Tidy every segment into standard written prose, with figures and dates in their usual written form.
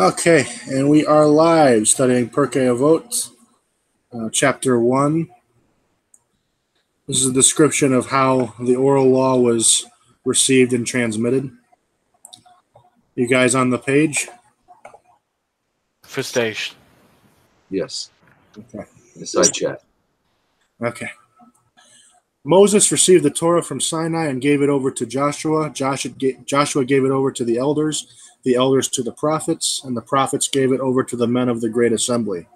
Okay, and we are live studying Pirke Avot, chapter 1. This is a description of how the oral law was received and transmitted. You guys on the page? For stage. Yes. Okay. Inside chat. Okay. Moses received the Torah from Sinai and gave it over to Joshua. Joshua gave it over to the elders to the prophets, and the prophets gave it over to the men of the great assembly.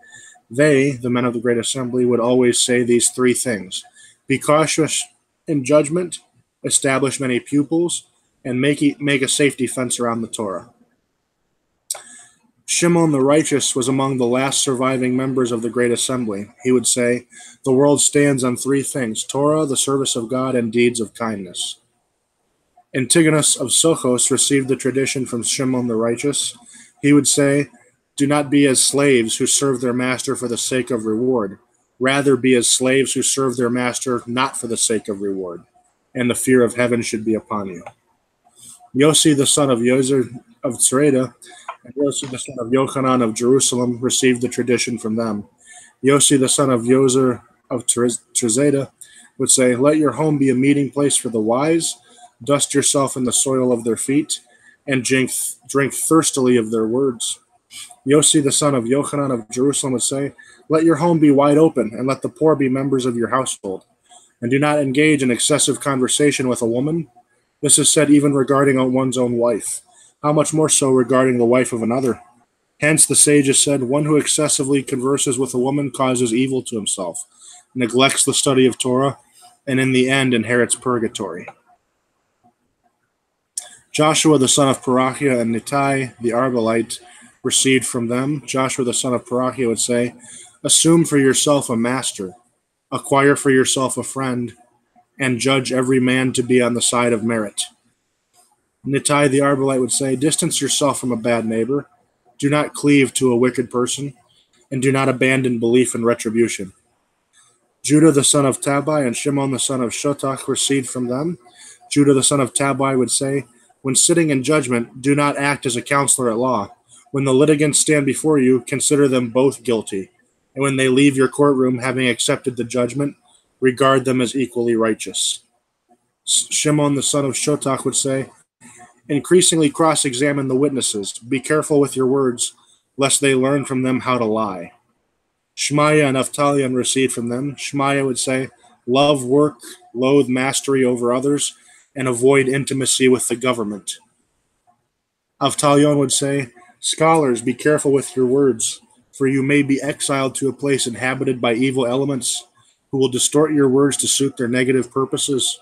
They, the men of the great assembly, would always say these three things: be cautious in judgment, establish many pupils, and make a safety fence around the Torah. Shimon the righteous was among the last surviving members of the great assembly. He would say, the world stands on three things: Torah, the service of God, and deeds of kindness. Antigonus of Sochos received the tradition from Shimon the righteous. He would say, do not be as slaves who serve their master for the sake of reward. Rather be as slaves who serve their master not for the sake of reward, and the fear of heaven should be upon you. Yossi the son of Yozer of Tzreda and Yossi the son of Yochanan of Jerusalem received the tradition from them. Yossi the son of Yozer of Tzreda would say, let your home be a meeting place for the wise, dust yourself in the soil of their feet, and drink thirstily of their words. Yossi the son of Yochanan of Jerusalem would say, let your home be wide open, and let the poor be members of your household. And do not engage in excessive conversation with a woman. This is said even regarding one's own wife. How much more so regarding the wife of another? Hence the sages said, one who excessively converses with a woman causes evil to himself, neglects the study of Torah, and in the end inherits purgatory. Joshua the son of Parachia and Nittai the Arbalite received from them. Joshua the son of Parachia would say, assume for yourself a master, acquire for yourself a friend, and judge every man to be on the side of merit. Nittai the Arbalite would say, distance yourself from a bad neighbor, do not cleave to a wicked person, and do not abandon belief in retribution. Judah the son of Tabai and Shimon the son of Shotach received from them. Judah the son of Tabai would say, when sitting in judgment, do not act as a counselor at law. When the litigants stand before you, consider them both guilty. And when they leave your courtroom, having accepted the judgment, regard them as equally righteous. Shimon the son of Shotach would say, increasingly cross-examine the witnesses. Be careful with your words, lest they learn from them how to lie. Shmaiah and Avtalion received from them. Shmaiah would say, love work, loathe mastery over others, and avoid intimacy with the government. Avtalion would say, scholars, be careful with your words, for you may be exiled to a place inhabited by evil elements who will distort your words to suit their negative purposes.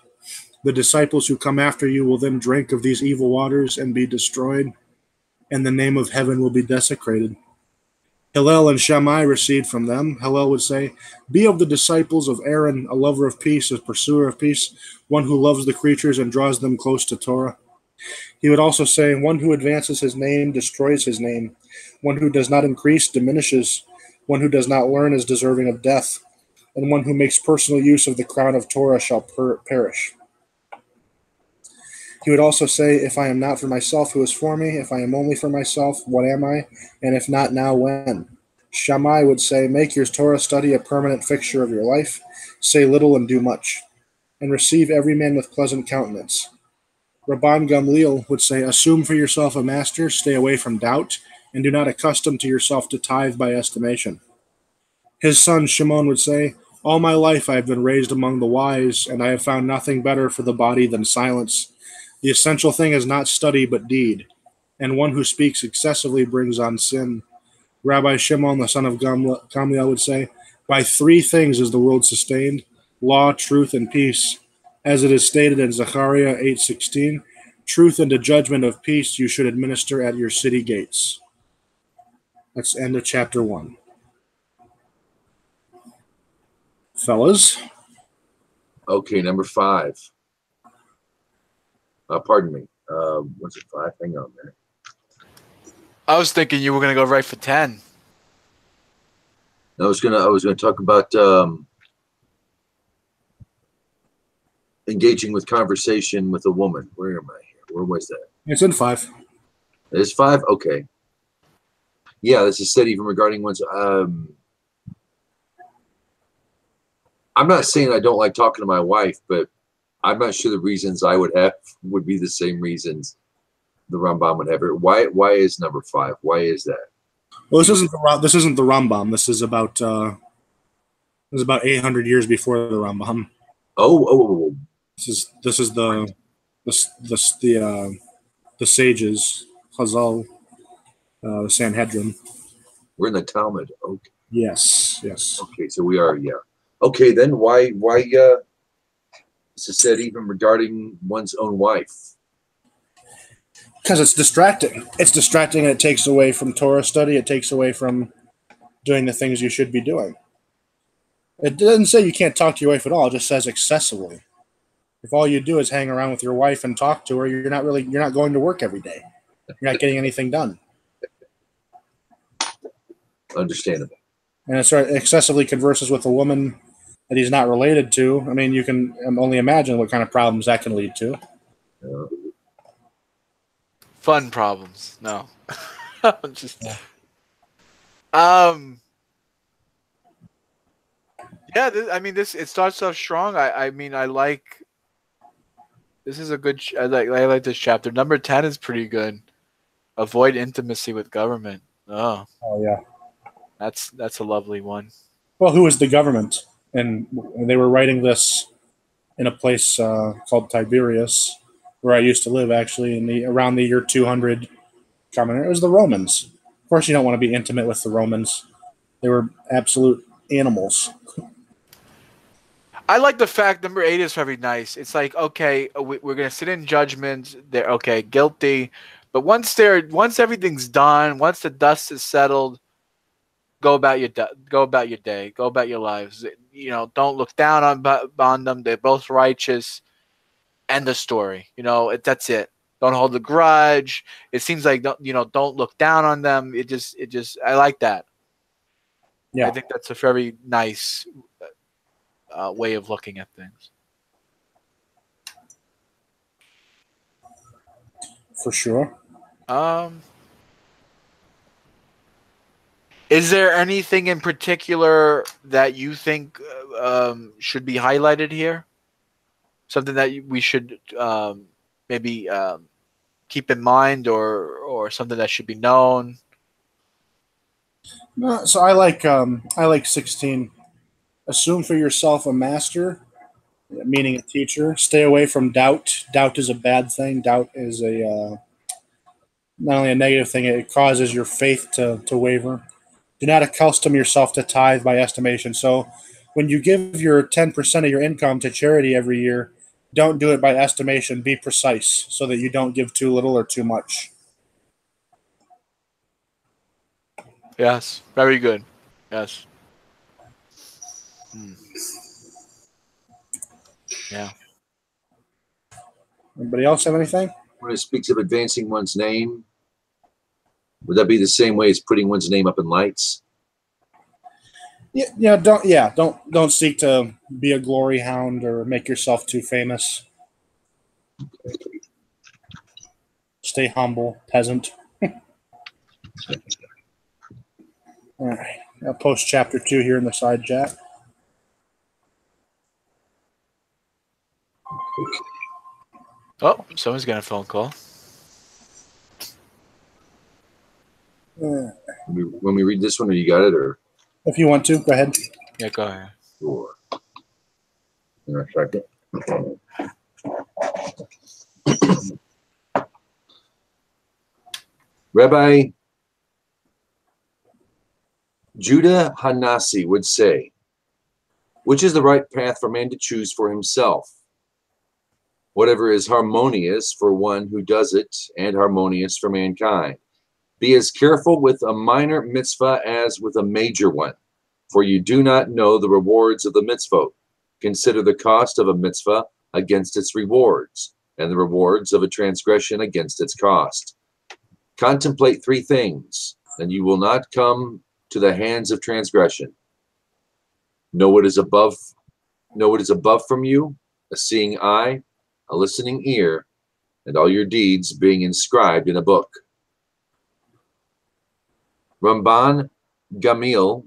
The disciples who come after you will then drink of these evil waters and be destroyed, and the name of heaven will be desecrated. Hillel and Shammai received from them. Hillel would say, be of the disciples of Aaron, a lover of peace, a pursuer of peace, one who loves the creatures and draws them close to Torah. He would also say, one who advances his name destroys his name. One who does not increase diminishes. One who does not learn is deserving of death. And one who makes personal use of the crown of Torah shall perish. He would also say, if I am not for myself, who is for me? If I am only for myself, what am I? And if not now, when? Shammai would say, make your Torah study a permanent fixture of your life. Say little and do much. And receive every man with pleasant countenance. Rabban Gamliel would say, assume for yourself a master, stay away from doubt, and do not accustom to yourself to tithe by estimation. His son Shimon would say, all my life I have been raised among the wise, and I have found nothing better for the body than silence. The essential thing is not study but deed, and one who speaks excessively brings on sin. Rabbi Shimon, the son of Gamliel, would say, by three things is the world sustained: law, truth, and peace. As it is stated in Zechariah 8:16, truth and the judgment of peace you should administer at your city gates. That's the end of chapter 1. Fellas? Okay, number 5. Pardon me. What's it, 5? Hang on there. I was thinking you were going to go right for 10. I was gonna talk about engaging with conversation with a woman. Where am I here? Where was that? It's in 5. It's 5? Okay. Yeah, this is said even regarding one's. I'm not saying I don't like talking to my wife, but I'm not sure the reasons I would have would be the same reasons the Rambam would have. Why is number 5? Why is that? Well, this isn't the Rambam. This is about 800 years before the Rambam. Oh. This is the sages, Chazal, the Sanhedrin. We're in the Talmud. Okay. Yes. Okay, so we are, yeah. Okay, then why this is said even regarding one's own wife? Because it's distracting. It's distracting, and it takes away from Torah study. It takes away from doing the things you should be doing. It doesn't say you can't talk to your wife at all. It just says excessively. If all you do is hang around with your wife and talk to her, you're not going to work every day. You're not getting anything done. Understandable. And it excessively converses with a woman that he's not related to. I mean, you can only imagine what kind of problems that can lead to. Fun problems. No. Just yeah, this it starts off strong. I mean, I like this is a good I like this chapter. Number 10 is pretty good. Avoid intimacy with government. Oh yeah. That's a lovely one. Well, who is the government? And they were writing this in a place called Tiberias, where I used to live, actually, around the year 200. It was the Romans. Of course, you don't want to be intimate with the Romans. They were absolute animals. I like the fact number 8 is very nice. It's like, okay, we're gonna sit in judgment. They're okay, guilty, but once everything's done, once the dust is settled, go about your day, go about your lives. Don't look down on them. They're both righteous. End the story. That's it. Don't hold a grudge. It seems like don't look down on them. It just I like that. Yeah, I think that's a very nice way of looking at things. for sure. Is there anything in particular that you think should be highlighted here? Something that we should maybe keep in mind, or something that should be known? No, so I like 16. Assume for yourself a master, meaning a teacher. Stay away from doubt. Doubt is a bad thing. Doubt is not only a negative thing, it causes your faith to waver. Do not accustom yourself to tithe by estimation. So when you give your 10% of your income to charity every year, don't do it by estimation. Be precise so that you don't give too little or too much. Yes, very good. Yes. Yeah. Anybody else have anything? When it speaks of advancing one's name, would that be the same way as putting one's name up in lights? Don't seek to be a glory hound or make yourself too famous. Stay humble, peasant. All right. I'll post chapter 2 here in the side chat. Oh, someone's got a phone call. When we read this one, or you got it, or If you want to, go ahead. Yeah, go ahead. sure. In a second. Rabbi Judah Hanasi would say, which is the right path for man to choose for himself? Whatever is harmonious for one who does it, and harmonious for mankind. Be as careful with a minor mitzvah as with a major one, for you do not know the rewards of the mitzvot. Consider the cost of a mitzvah against its rewards, and the rewards of a transgression against its cost. Contemplate 3 things, and you will not come to the hands of transgression. Know what is above from you, a seeing eye, a listening ear, and all your deeds being inscribed in a book. Ramban Gamliel,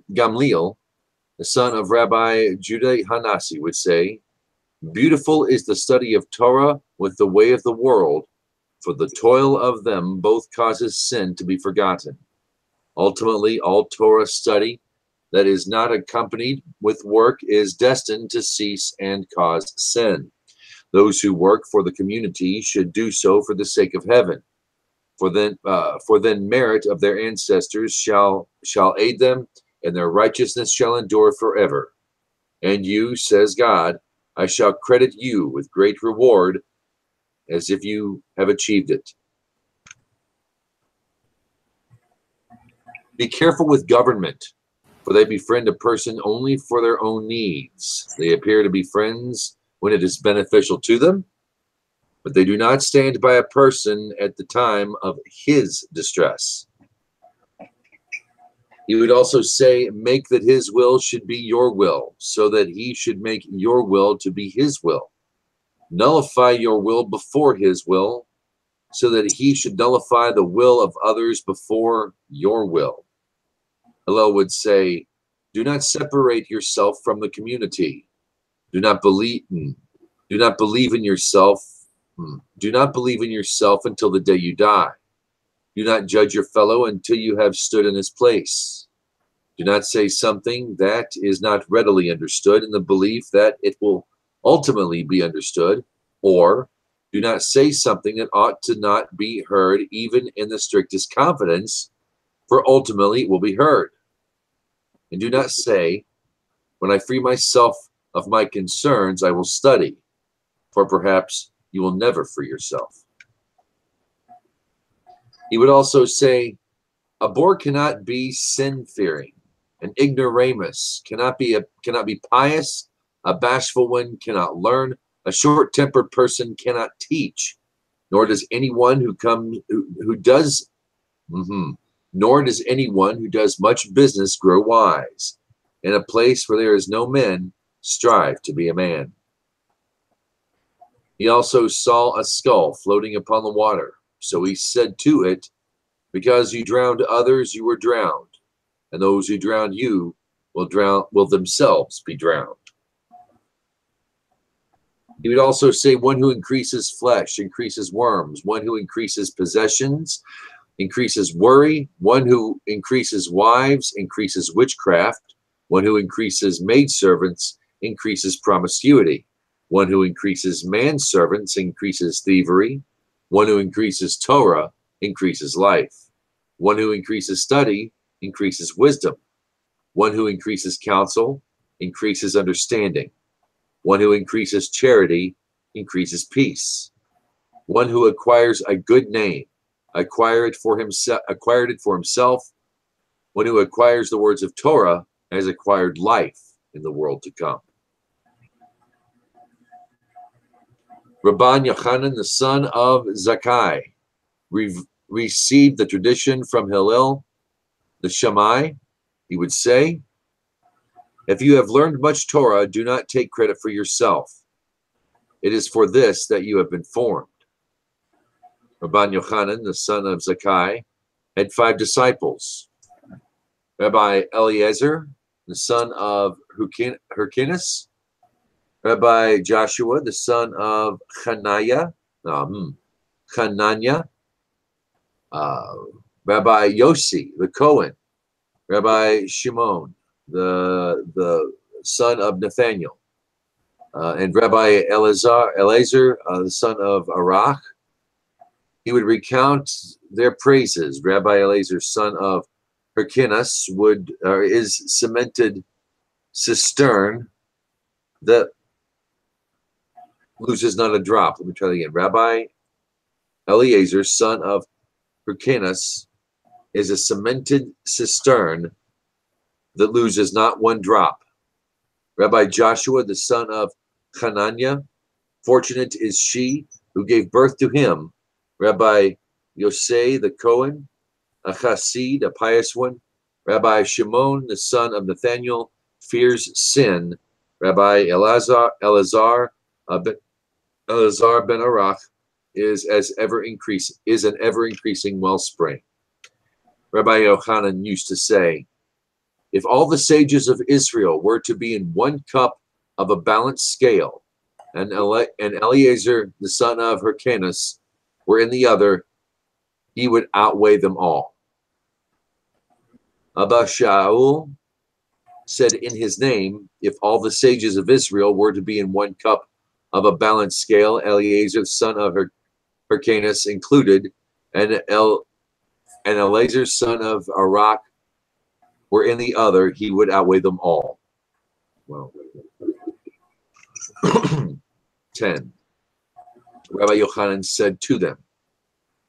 the son of Rabbi Judah Hanasi, would say, beautiful is the study of Torah with the way of the world, for the toil of them both causes sin to be forgotten. Ultimately, all Torah study that is not accompanied with work is destined to cease and cause sin. Those who work for the community should do so for the sake of heaven. For then merit of their ancestors shall aid them, and their righteousness shall endure forever. And you, says God, I shall credit you with great reward, as if you have achieved it. Be careful with government, for they befriend a person only for their own needs. They appear to be friends when it is beneficial to them, but they do not stand by a person at the time of his distress. He would also say, make that his will should be your will, so that he should make your will to be his will. Nullify your will before his will, so that he should nullify the will of others before your will. Hillel would say, do not separate yourself from the community. Do not believe in yourself. Do not believe in yourself until the day you die. Do not judge your fellow until you have stood in his place. Do not say something that is not readily understood in the belief that it will ultimately be understood, or do not say something that ought to not be heard even in the strictest confidence, for ultimately it will be heard. And do not say, when I free myself of my concerns, I will study, for perhaps you will never free yourself. He would also say, a boor cannot be sin-fearing. An ignoramus cannot be pious. A bashful one cannot learn. A short-tempered person cannot teach. Nor does anyone who does much business grow wise. In a place where there is no men, strive to be a man. He also saw a skull floating upon the water. So he said to it, because you drowned others, you were drowned, and those who drowned you will themselves be drowned. He would also say, one who increases flesh increases worms, one who increases possessions increases worry, one who increases wives increases witchcraft, one who increases maidservants increases promiscuity, one who increases manservants increases thievery, one who increases Torah increases life, one who increases study increases wisdom, one who increases counsel increases understanding, one who increases charity increases peace, one who acquires a good name acquired it for himself, one who acquires the words of Torah has acquired life in the world to come. Rabban Yochanan, the son of Zakkai, received the tradition from Hillel the Shammai. He would say, if you have learned much Torah, do not take credit for yourself. It is for this that you have been formed. Rabban Yochanan, the son of Zakkai, had 5 disciples. Rabbi Eliezer, the son of Hyrcanus, Rabbi Joshua, the son of Hananiah, Rabbi Yossi, the Cohen, Rabbi Shimon, the son of Nathaniel, and Rabbi Eleazar, the son of Arach. He would recount their praises. Rabbi Eleazar, son of Hyrcanus, is cemented cistern that loses not a drop. Let me try that again. Rabbi Eleazar, son of Hyrcanus, is a cemented cistern that loses not one drop. Rabbi Joshua, the son of Hananiah, fortunate is she who gave birth to him. Rabbi Yosei, the Cohen, a chassid, a pious one. Rabbi Shimon, the son of Nathaniel, fears sin. Rabbi Eleazar ben Arach is an ever increasing wellspring. Rabbi Yochanan used to say, if all the sages of Israel were to be in one cup of a balanced scale, and Eliezer, the son of Hyrcanus, were in the other, he would outweigh them all. Abba Shaul said in his name, if all the sages of Israel were to be in one cup of a balanced scale, Eliezer, the son of Hyrcanus included, and Eliezer, son of Arak, were in the other, he would outweigh them all. Well, 10. Rabbi Yochanan said to them,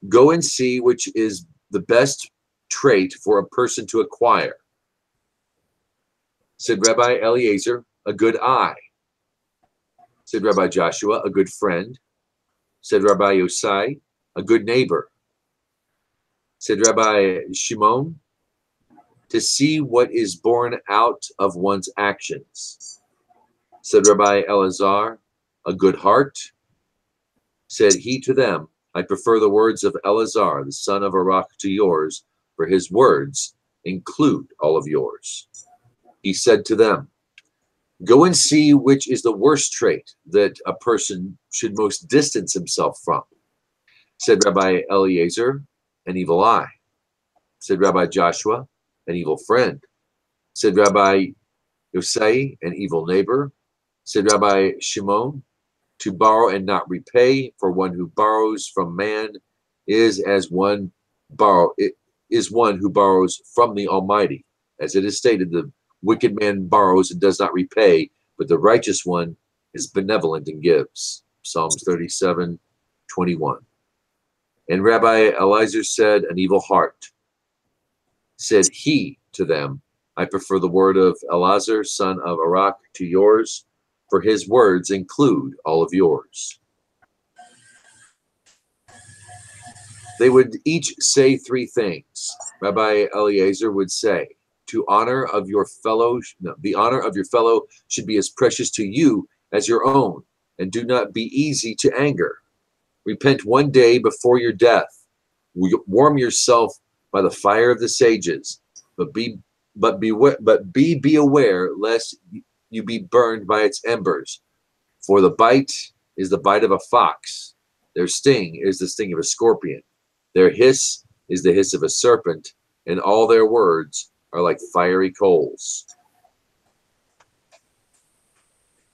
go and see which is the best trait for a person to acquire. Said Rabbi Eliezer, a good eye. Said Rabbi Joshua, a good friend. Said Rabbi Yosai, a good neighbor. Said Rabbi Shimon, to see what is born out of one's actions. Said Rabbi Elazar, a good heart. Said he to them, I prefer the words of Elazar, the son of Arak, to yours, for his words include all of yours. He said to them, go and see which is the worst trait that a person should most distance himself from. Said Rabbi Eliezer, an evil eye. Said Rabbi Joshua, an evil friend. Said Rabbi Yosai, an evil neighbor. Said Rabbi Shimon, to borrow and not repay, for one who borrows from man is one who borrows from the Almighty. As it is stated, the wicked man borrows and does not repay, but the righteous one is benevolent and gives. Psalms 37:21. And Rabbi Eliezer said, an evil heart. Said he to them, I prefer the word of Elazar, son of Arak, to yours, for his words include all of yours. They would each say three things. Rabbi Eliezer would say, the honor of your fellow should be as precious to you as your own, and do not be easy to anger. Repent one day before your death. Warm yourself by the fire of the sages, but be aware lest you be burned by its embers. For the bite is the bite of a fox. Their sting is the sting of a scorpion. Their hiss is the hiss of a serpent, and all their words are like fiery coals.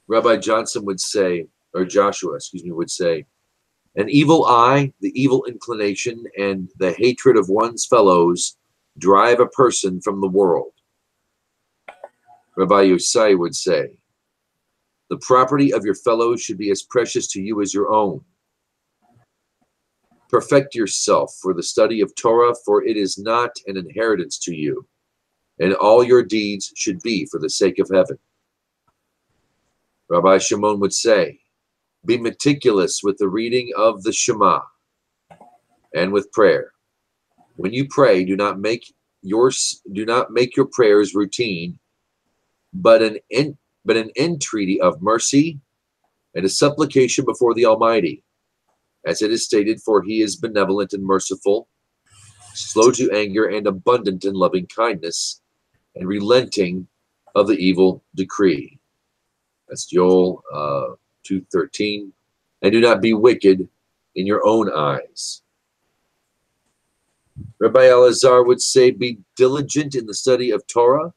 Rabbi Johnson would say, or Joshua, would say, an evil eye, the evil inclination, and the hatred of one's fellows drive a person from the world. Rabbi Yosai would say, the property of your fellows should be as precious to you as your own. Perfect yourself for the study of Torah, for it is not an inheritance to you, and all your deeds should be for the sake of heaven. Rabbi Shimon would say, be meticulous with the reading of the Shema and with prayer. When you pray, do not make your prayers routine, but an entreaty of mercy and a supplication before the Almighty, as it is stated, for he is benevolent and merciful, slow to anger and abundant in loving kindness, and relenting of the evil decree. That's Joel 2:13. And do not be wicked in your own eyes. Rabbi Elazar would say, be diligent in the study of Torah.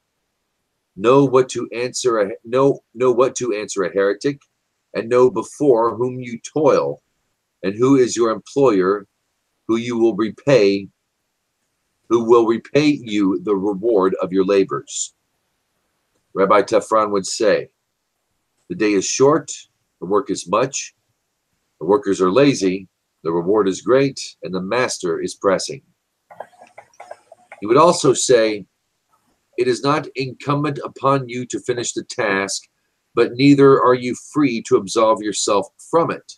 Know what to answer a heretic, and know before whom you toil, and who is your employer, who will repay you the reward of your labors. Rabbi Tafran would say, the day is short, the work is much, the workers are lazy, the reward is great, and the master is pressing. He would also say, it is not incumbent upon you to finish the task, but neither are you free to absolve yourself from it.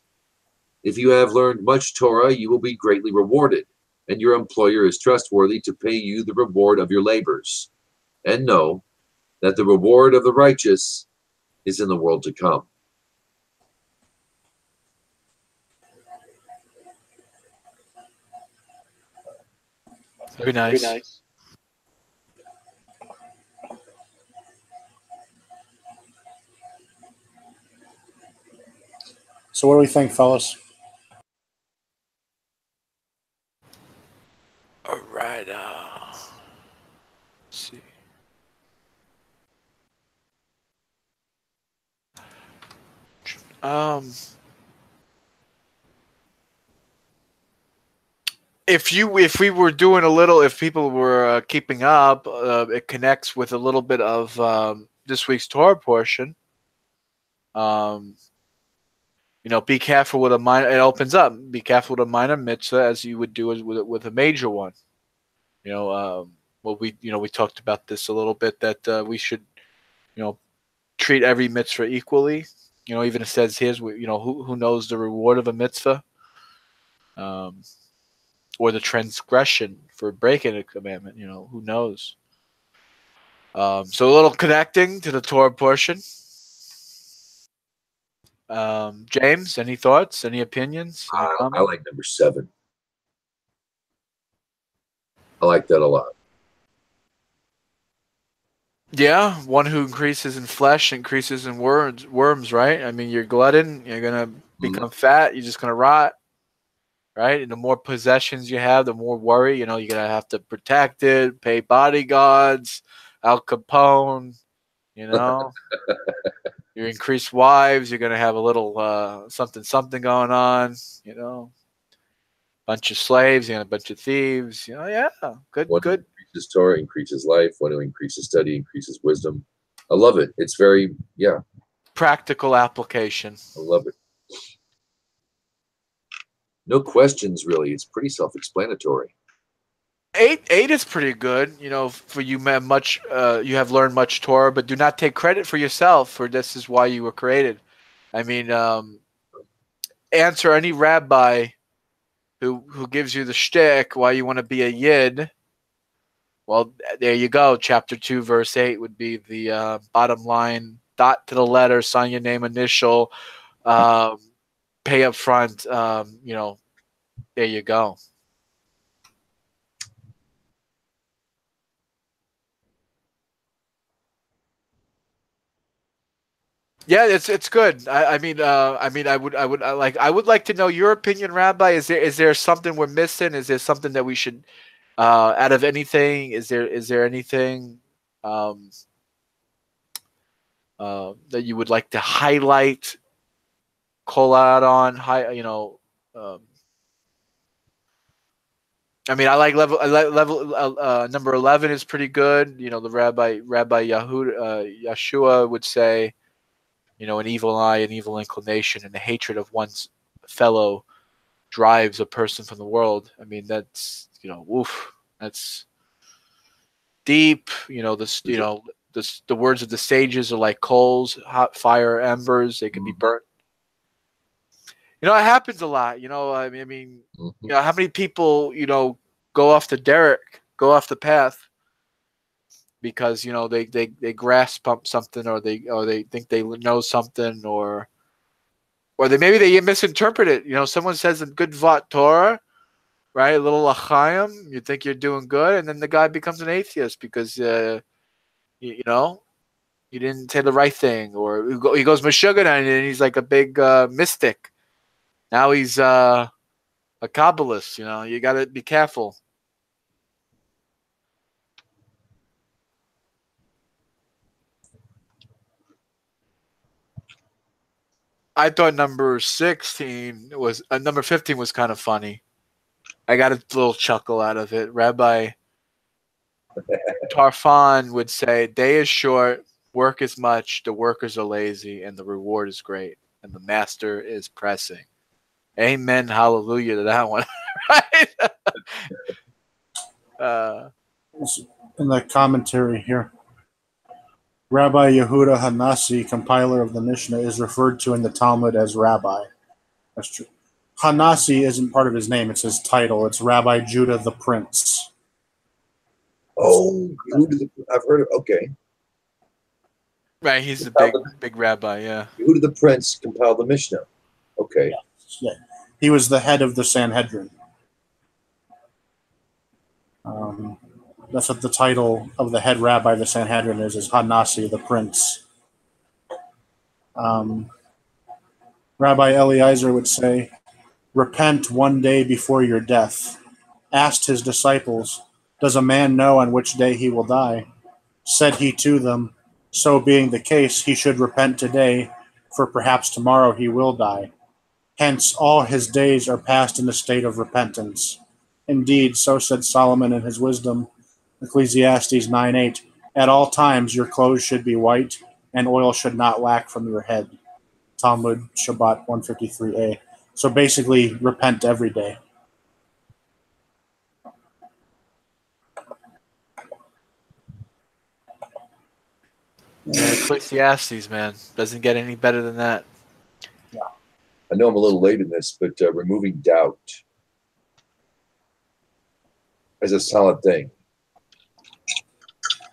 If you have learned much Torah, you will be greatly rewarded, and your employer is trustworthy to pay you the reward of your labors. And know that the reward of the righteous is in the world to come. Very nice. So what do we think, fellas? All right. Let's see. If we were doing a little, if people were keeping up, it connects with a little bit of this week's Torah portion. Be careful with a minor. It opens up. Be careful with a minor mitzvah as you would do with a major one. We talked about this a little bit that we should, treat every mitzvah equally. Even it says here, who knows the reward of a mitzvah, or the transgression for breaking a commandment. Who knows? So a little connecting to the Torah portion. James, any thoughts? Any opinions? Any I like number 7. I like that a lot. Yeah, one who increases in flesh increases in worms, right? I mean, you're glutton, you're gonna become fat, you're just gonna rot, right? And the more possessions you have, the more worry. You're gonna have to protect it, pay bodyguards, Al Capone. You increase wives, you're gonna have a little something going on. Bunch of slaves, a bunch of thieves. Yeah, good. One who increases Torah increases life. One who increases study increases wisdom. I love it. It's very, practical application. I love it. No questions, really. It's pretty self-explanatory. 8 is pretty good. For you you have learned much Torah, but do not take credit for yourself, for this is why you were created. I mean, answer any rabbi who gives you the shtick why you want to be a yid. Well, there you go. Chapter 2, verse 8 would be the bottom line. Dot to the letter, sign your name, initial, pay up front. There you go. Yeah, it's good. I would like to know your opinion, Rabbi. Is there something we're missing? Is there something that we should, out of anything? Is there anything that you would like to highlight, call out on? I like level number 11 is pretty good. The Rabbi Yeshua would say, an evil eye, an evil inclination, and the hatred of one's fellow drives a person from the world. I mean, that's, woof, that's deep. The words of the sages are like coals, hot fire, embers. They can be burnt. It happens a lot. I mean, how many people, go off the derrick, go off the path, because they grasp something, or they think they know something, or they misinterpret it. Someone says a good vat Torah, right? A little l'chaim, you think you're doing good, and then the guy becomes an atheist because you didn't say the right thing, or he goes meshuggah and he's like a big mystic. Now he's a Kabbalist. You got to be careful. I thought number 15 was kind of funny. I got a little chuckle out of it. Rabbi Tarfon would say, "Day is short, work is much, the workers are lazy, and the reward is great, and the master is pressing." Amen, hallelujah to that one. Right? In the commentary here, Rabbi Yehuda Hanassi, compiler of the Mishnah, is referred to in the Talmud as Rabbi. That's true. Hanassi isn't part of his name; it's his title. It's Rabbi Judah the Prince. Oh, I've heard of. Okay, right. He's a big rabbi. Yeah. Yehuda the Prince compiled the Mishnah. Okay. Yeah. He was the head of the Sanhedrin. That's what the title of the head rabbi of the Sanhedrin is Hanassi the Prince. Rabbi Eliezer would say, repent one day before your death. Asked his disciples, does a man know on which day he will die? Said he to them, so being the case, he should repent today, for perhaps tomorrow he will die. Hence all his days are passed in a state of repentance. Indeed, so said Solomon in his wisdom, Ecclesiastes 9:8. At all times your clothes should be white, and oil should not lack from your head. Talmud Shabbat 153a. So basically, repent every day. Yeah, Ecclesiastes, man, doesn't get any better than that. I know I'm a little late in this, but removing doubt is a solid thing.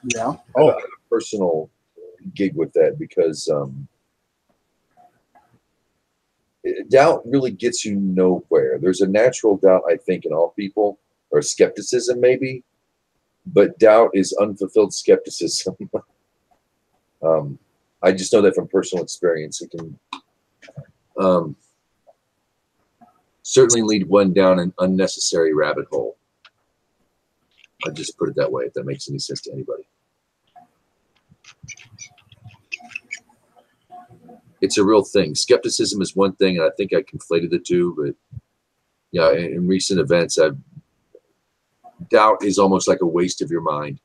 Yeah. I have a personal gig with that because doubt really gets you nowhere. There's a natural doubt, I think, in all people, or skepticism maybe, but doubt is unfulfilled skepticism. I just know that from personal experience. It can certainly lead one down an unnecessary rabbit hole. I'll just put it that way, if that makes any sense to anybody. It's a real thing. Skepticism is one thing, and I think I conflated the two, but yeah, in recent events, doubt is almost like a waste of your mind.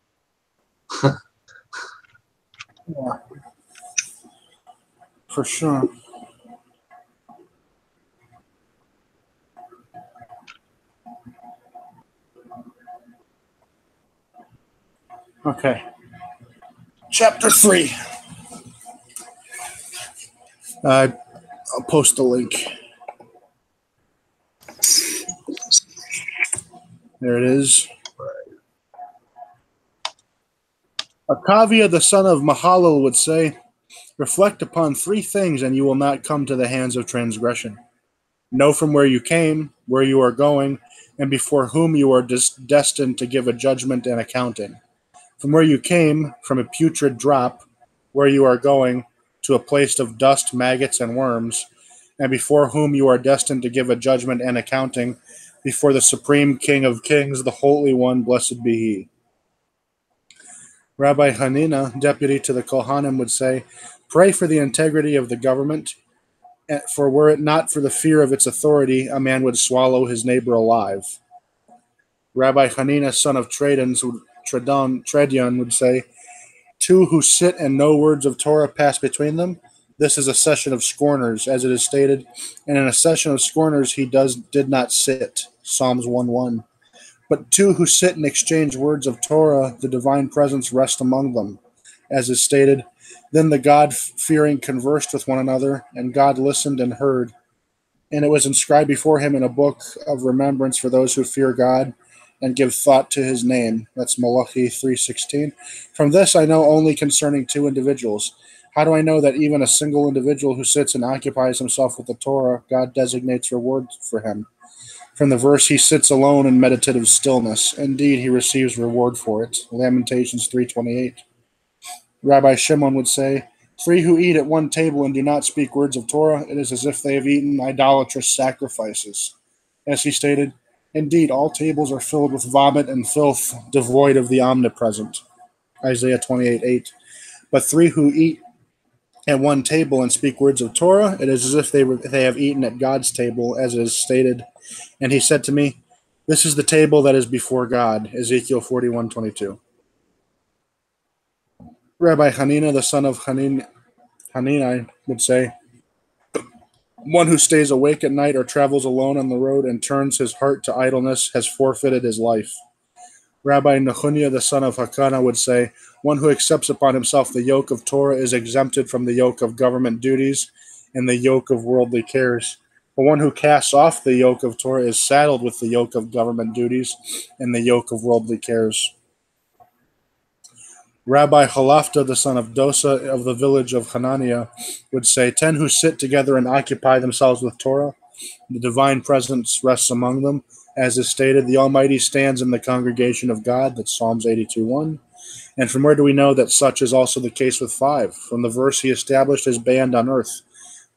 Yeah. For sure. Okay. Chapter 3. I'll post the link. There it is. Akavia, the son of Mahalal, would say, reflect upon three things and you will not come to the hands of transgression. Know from where you came, where you are going, and before whom you are destined to give a judgment and accounting. From where you came, from a putrid drop, where you are going, to a place of dust, maggots, and worms, and before whom you are destined to give a judgment and accounting, before the Supreme King of Kings, the Holy One, blessed be He. Rabbi Hanina, deputy to the Kohanim, would say, pray for the integrity of the government, for were it not for the fear of its authority, a man would swallow his neighbor alive. Rabbi Hanina, son of Tredion, would say, two who sit and no words of Torah pass between them. This is a session of scorners, as it is stated, and in a session of scorners he did not sit. Psalms 1:1. But two who sit and exchange words of Torah, the divine presence rests among them, as is stated. Then the God-fearing conversed with one another, and God listened and heard. And it was inscribed before him in a book of remembrance for those who fear God and give thought to his name. That's Malachi 3:16. From this I know only concerning two individuals. How do I know that even a single individual who sits and occupies himself with the Torah, God designates reward for him? From the verse, he sits alone in meditative stillness. Indeed, he receives reward for it. Lamentations 3:28. Rabbi Shimon would say, three who eat at one table and do not speak words of Torah, it is as if they have eaten idolatrous sacrifices. As he stated, indeed, all tables are filled with vomit and filth, devoid of the omnipresent. Isaiah 28:8. But three who eat at one table and speak words of Torah, it is as if they have eaten at God's table, as it is stated. And he said to me, this is the table that is before God. Ezekiel 41:22. Rabbi Hanina, the son of Hanini, would say, one who stays awake at night or travels alone on the road and turns his heart to idleness has forfeited his life. Rabbi Nechunya, the son of Hakana, would say, one who accepts upon himself the yoke of Torah is exempted from the yoke of government duties and the yoke of worldly cares. But one who casts off the yoke of Torah is saddled with the yoke of government duties and the yoke of worldly cares. Rabbi Halafta, the son of Dosa of the village of Hananiah, would say, 10 who sit together and occupy themselves with Torah, the divine presence rests among them. As is stated, the Almighty stands in the congregation of God. That's Psalms 82:1. And from where do we know that such is also the case with 5? From the verse, he established his band on earth.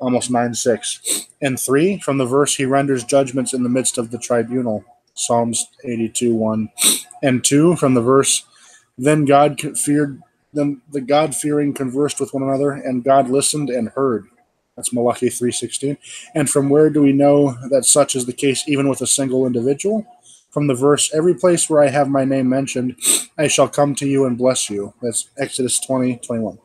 almost 9:6. And 3, from the verse, he renders judgments in the midst of the tribunal, Psalms 82:1. And 2, from the verse, then God feared them, the God-fearing conversed with one another, and God listened and heard. That's Malachi 3:16. And from where do we know that such is the case even with a single individual? From the verse, every place where I have my name mentioned, I shall come to you and bless you. That's Exodus 20:21.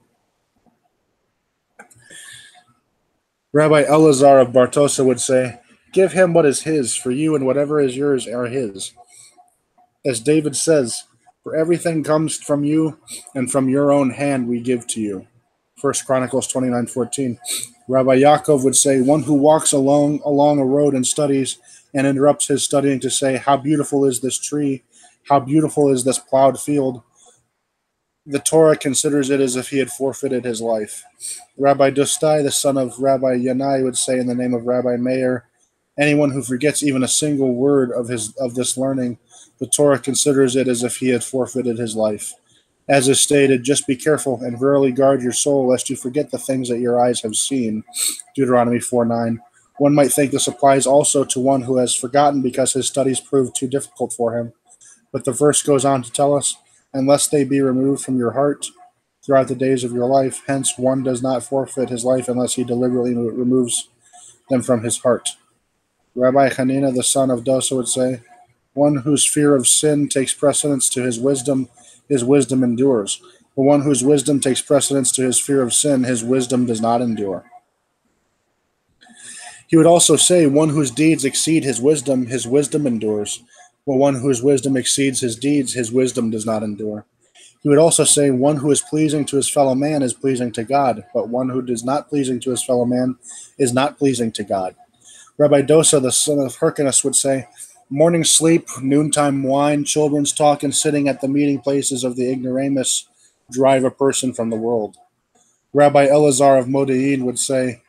Rabbi Elazar of Bartosa would say, give him what is his, for you and whatever is yours are his. As David says, for everything comes from you, and from your own hand we give to you. 1 Chronicles 29:14. Rabbi Yaakov would say, one who walks along a road and studies and interrupts his studying to say, how beautiful is this tree, how beautiful is this plowed field. The Torah considers it as if he had forfeited his life. Rabbi Dostai, the son of Rabbi Yanai, would say in the name of Rabbi Meir, anyone who forgets even a single word of this learning, the Torah considers it as if he had forfeited his life. As is stated, just be careful and verily guard your soul, lest you forget the things that your eyes have seen. Deuteronomy 4:9. One might think this applies also to one who has forgotten because his studies proved too difficult for him. But the verse goes on to tell us, unless they be removed from your heart throughout the days of your life, hence one does not forfeit his life unless he deliberately removes them from his heart. Rabbi Hanina, the son of Dosa, would say, one whose fear of sin takes precedence to his wisdom endures. But one whose wisdom takes precedence to his fear of sin, his wisdom does not endure. He would also say, one whose deeds exceed his wisdom endures. But one whose wisdom exceeds his deeds, his wisdom does not endure. He would also say, one who is pleasing to his fellow man is pleasing to God, but one who is not pleasing to his fellow man is not pleasing to God. Rabbi Dosa, the son of Hyrcanus, would say, morning sleep, noontime wine, children's talk, and sitting at the meeting places of the ignoramus drive a person from the world. Rabbi Elazar of Modain would say,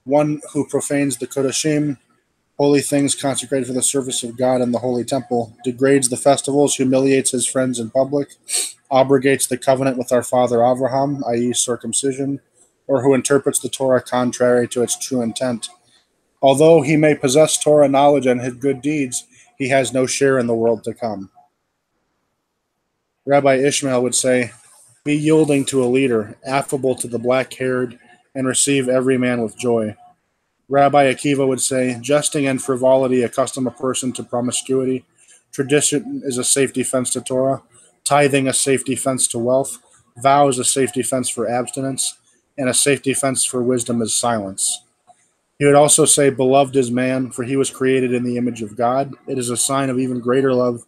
one who profanes the Kodashim, holy things consecrated for the service of God in the holy temple, degrades the festivals, humiliates his friends in public, abrogates the covenant with our father Abraham, i.e. circumcision, or who interprets the Torah contrary to its true intent. Although he may possess Torah knowledge and his good deeds, he has no share in the world to come. Rabbi Ishmael would say, be yielding to a leader, affable to the black-haired, and receive every man with joy. Rabbi Akiva would say, jesting and frivolity accustom a person to promiscuity. Tradition is a safe defense to Torah. Tithing a safe defense to wealth. Vows a safe defense for abstinence. And a safe defense for wisdom is silence. He would also say, beloved is man, for he was created in the image of God. It is a sign of even greater love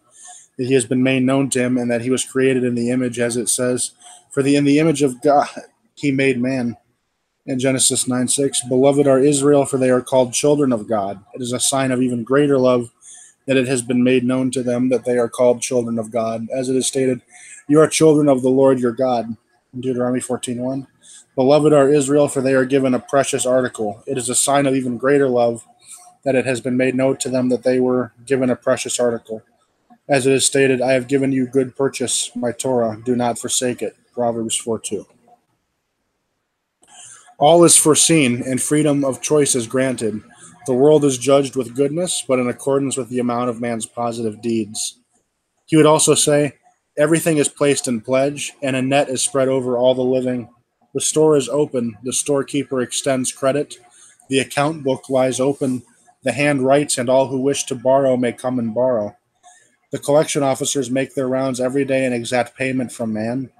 that he has been made known to him and that he was created in the image, as it says, in the image of God he made man. In Genesis 9:6, beloved are Israel, for they are called children of God. It is a sign of even greater love that it has been made known to them that they are called children of God. As it is stated, you are children of the Lord your God. In Deuteronomy 14:1. Beloved are Israel, for they are given a precious article. It is a sign of even greater love that it has been made known to them that they were given a precious article. As it is stated, I have given you good purchase, my Torah, do not forsake it. Proverbs 4:2. All is foreseen, and freedom of choice is granted. The world is judged with goodness, but in accordance with the amount of man's positive deeds. He would also say, everything is placed in pledge, and a net is spread over all the living. The store is open, the storekeeper extends credit, the account book lies open, the hand writes, and all who wish to borrow may come and borrow. The collection officers make their rounds every day and exact payment from man,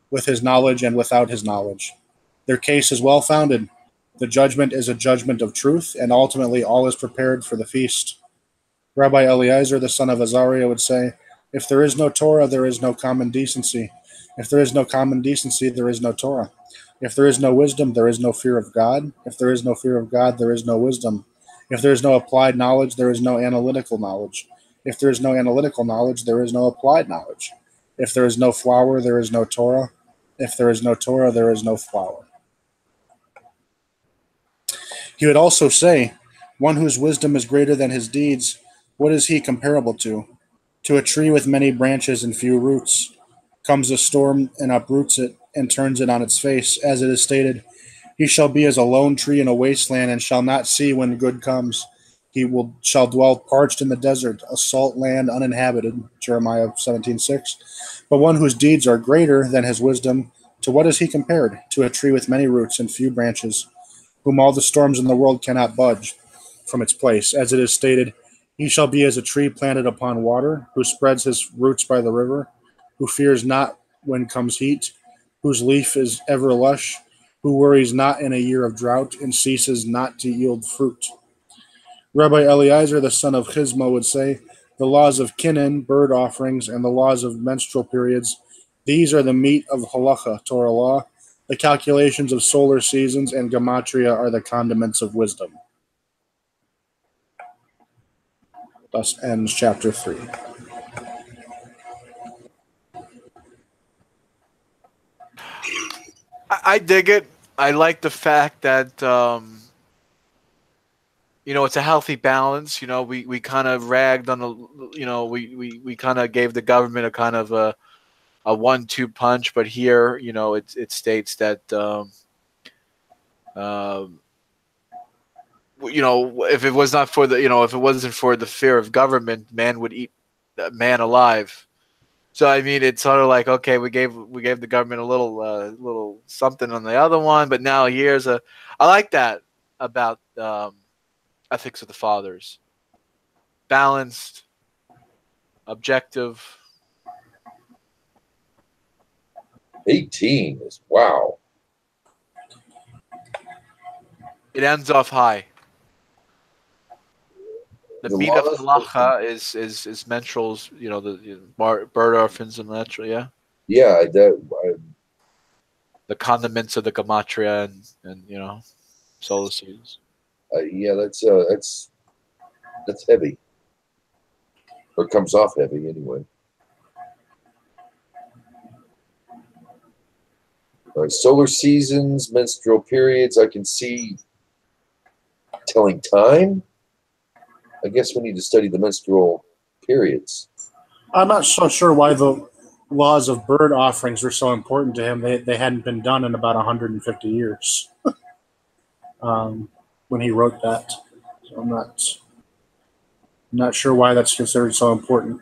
with his knowledge and without his knowledge. Their case is well founded. The judgment is a judgment of truth, and ultimately all is prepared for the feast. Rabbi Eliezer, the son of Azariah, would say, if there is no Torah, there is no common decency. If there is no common decency, there is no Torah. If there is no wisdom, there is no fear of God. If there is no fear of God, there is no wisdom. If there is no applied knowledge, there is no analytical knowledge. If there is no analytical knowledge, there is no applied knowledge. If there is no flour, there is no Torah. If there is no Torah, there is no flour. He would also say, one whose wisdom is greater than his deeds, what is he comparable to? To a tree with many branches and few roots. Comes a storm and uproots it and turns it on its face. As it is stated, He shall be as a lone tree in a wasteland, and shall not see when good comes. Shall dwell parched in the desert, a salt land uninhabited. Jeremiah 17:6. But one whose deeds are greater than his wisdom, to what is he compared? To a tree with many roots and few branches, whom all the storms in the world cannot budge from its place. As it is stated, he shall be as a tree planted upon water, who spreads his roots by the river, who fears not when comes heat, whose leaf is ever lush, who worries not in a year of drought, and ceases not to yield fruit. Rabbi Eliezer, the son of Chizma, would say, the laws of kinnin, bird offerings, and the laws of menstrual periods, these are the meat of halacha, Torah law. The calculations of solar seasons and gematria are the condiments of wisdom. Thus ends chapter 3. I dig it. I like the fact that it's a healthy balance. We kind of ragged on we kind of gave the government a kind of a 1-2 punch, but here it states that if it was not for if it wasn't for the fear of government, man would eat man alive. So I mean, it's sort of like, okay, we gave the government a little something on the other one, but now I like that about ethics of the fathers, balanced, objective. 18 is wow. It ends off high. The meat of halacha is menstruals, the bird orphans and natural, yeah. Yeah, The condiments of the gematria and solar seeds. yeah, that's heavy. Or it comes off heavy anyway. All right, solar seasons, menstrual periods. I can see telling time. I guess we need to study the menstrual periods. I'm not so sure why the laws of bird offerings were so important to him. They hadn't been done in about 150 years when he wrote that. So I'm not sure why that's considered so important.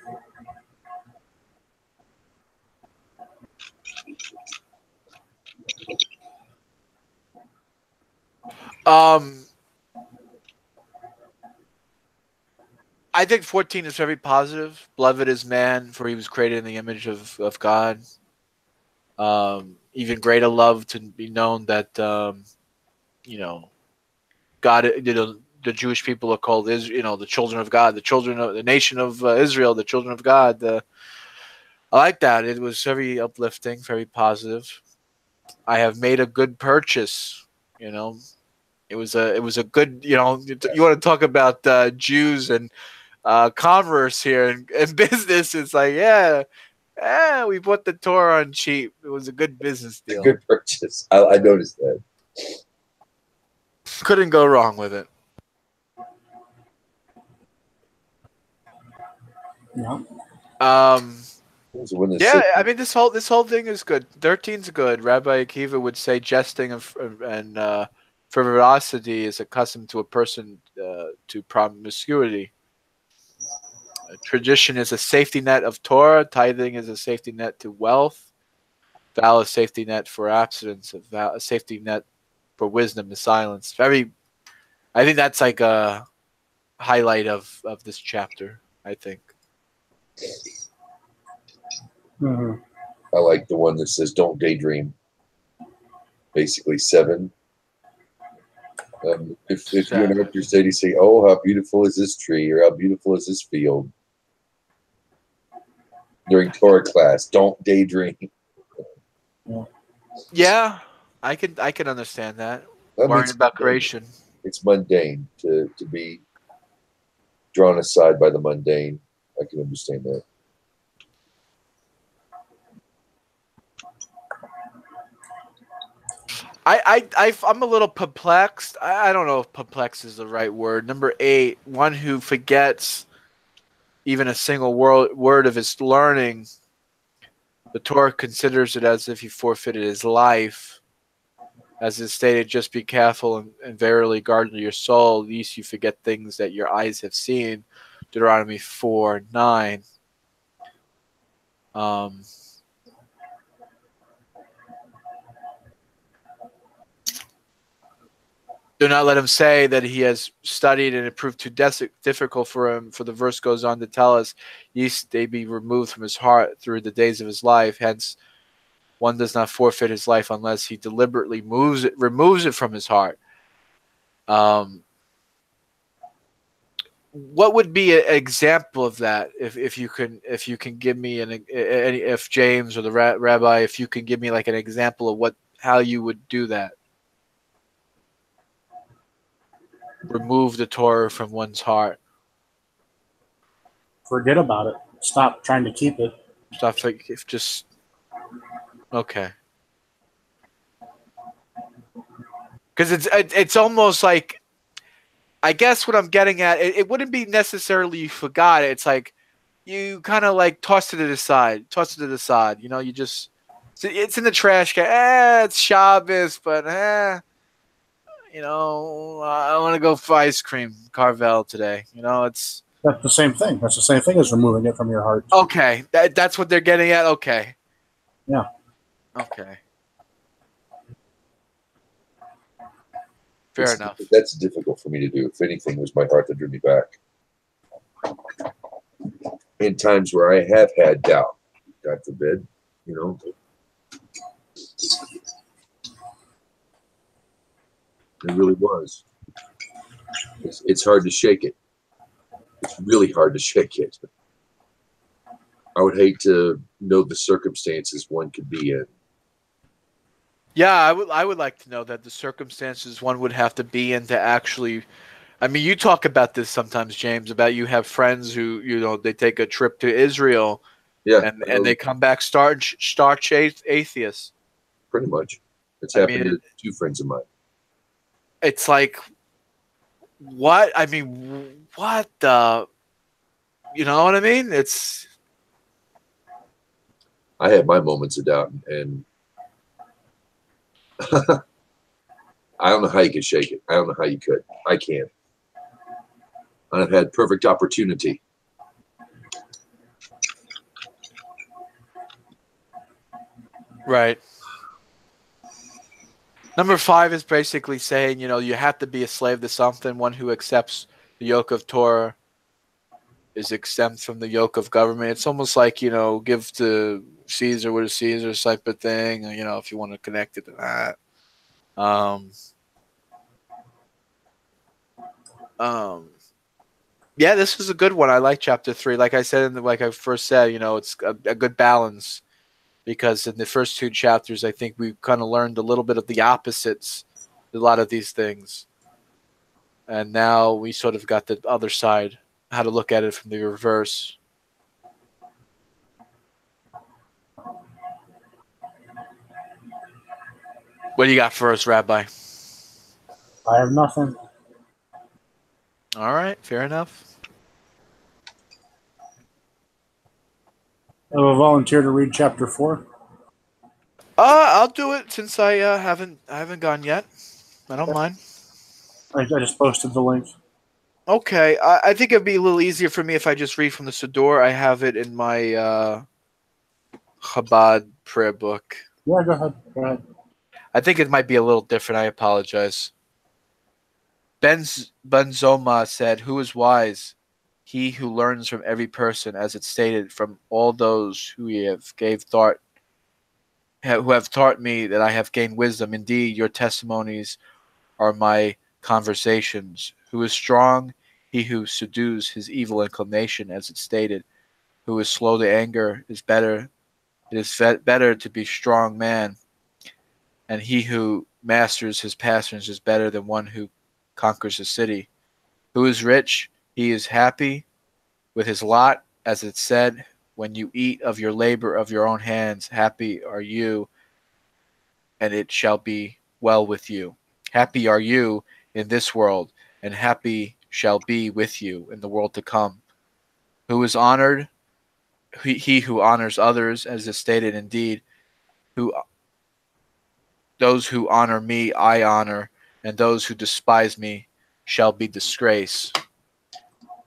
I think 14 is very positive. Beloved is man, for he was created in the image of God. Even greater love to be known that God, the Jewish people are called the children of God, the children of the nation of Israel, the children of God. I like that. It was very uplifting, very positive. I have made a good purchase. It was a good. You want to talk about Jews and commerce here and business. It's like, we bought the Torah on cheap. It was a good business deal. A good purchase. I noticed that. Couldn't go wrong with it. Yeah. I mean, this whole thing is good. 13's good. Rabbi Akiva would say jesting and frivolity is accustomed to a person to promiscuity. Tradition is a safety net of Torah. Tithing is a safety net to wealth. Vow is a safety net for abstinence. A safety net for wisdom is silence. I think that's like a highlight of this chapter, I think. Mm-hmm. I like the one that says don't daydream. Basically 7. If you're an actor steady, say, oh, how beautiful is this tree, or how beautiful is this field. During Torah class, don't daydream. Yeah, I can understand that. Worrying about creation. It's mundane to be drawn aside by the mundane. I can understand that. I'm a little perplexed. I don't know if perplexed is the right word. Number 8, one who forgets even a single word of his learning. The Torah considers it as if he forfeited his life. As is stated, just be careful and verily guard your soul, lest you forget things that your eyes have seen. Deuteronomy 4:9. Do not let him say that he has studied and it proved too difficult for him, for the verse goes on to tell us, yeast they be removed from his heart through the days of his life. Hence, one does not forfeit his life unless he deliberately removes it from his heart. What would be an example of that? If you can give me if James or the rabbi, if you can give me like an example of how you would do that. Remove the Torah from one's heart. Forget about it. Stop trying to keep it. Stuff like okay. Because it's almost like, I guess what I'm getting at, it wouldn't be necessarily you forgot it. It's like you kind of like toss it to the side. You know, you just it's in the trash can. It's Shabbos, but you know, I want to go for ice cream, Carvel today. You know, That's the same thing. That's the same thing as removing it from your heart. Okay, that's what they're getting at. Okay. Yeah. Okay. Fair enough. That's difficult for me to do. If anything, it was my heart that drew me back. In times where I have had doubt, God forbid, you know. It really was. It's hard to shake it. It's really hard to shake it. I would hate to know the circumstances one could be in. Yeah, I would like to know that the circumstances one would have to be in to actually. I mean, you talk about this sometimes, James, about you have friends who, you know, they take a trip to Israel, Yeah, and they come back starch atheists. Pretty much. It's happened to two friends of mine. It's like, what? I mean, what the? You know what I mean? It's. I had my moments of doubt, and I don't know how you could shake it. I don't know how you could. I can't. I've had perfect opportunity. Right. Number 5 is basically saying, you know, you have to be a slave to something. One who accepts the yoke of Torah is exempt from the yoke of government. It's almost like, you know, give to Caesar what is Caesar type of thing, you know, if you want to connect it to that. Yeah, this is a good one. I like chapter 3. Like I said, like I first said, you know, it's a good balance, because in the first 2 chapters, I think we kind of learned a little bit of the opposites, a lot of these things. And now we sort of got the other side, how to look at it from the reverse. What do you got for us, Rabbi? I have nothing. All right, fair enough. I have a volunteer to read chapter 4. I'll do it since I haven't gone yet. I don't mind. I just posted the link. Okay, I think it'd be a little easier for me if I just read from the Siddur. I have it in my Chabad prayer book. Yeah, go ahead. Go ahead. I think it might be a little different. I apologize. Ben Zoma said, "Who is wise? He who learns from every person, as it's stated, from all those who have taught me that I have gained wisdom. Indeed, your testimonies are my conversations. Who is strong? He who subdues his evil inclination, as it's stated. Who is slow to anger is better. It is better to be strong man. And he who masters his passions is better than one who conquers a city. Who is rich? He is happy with his lot, as it said, when you eat of your labor of your own hands, happy are you, and it shall be well with you. Happy are you in this world, and happy shall be with you in the world to come. Who is honored? He who honors others, as is stated indeed, who Those who honor me, I honor, and those who despise me shall be disgraced.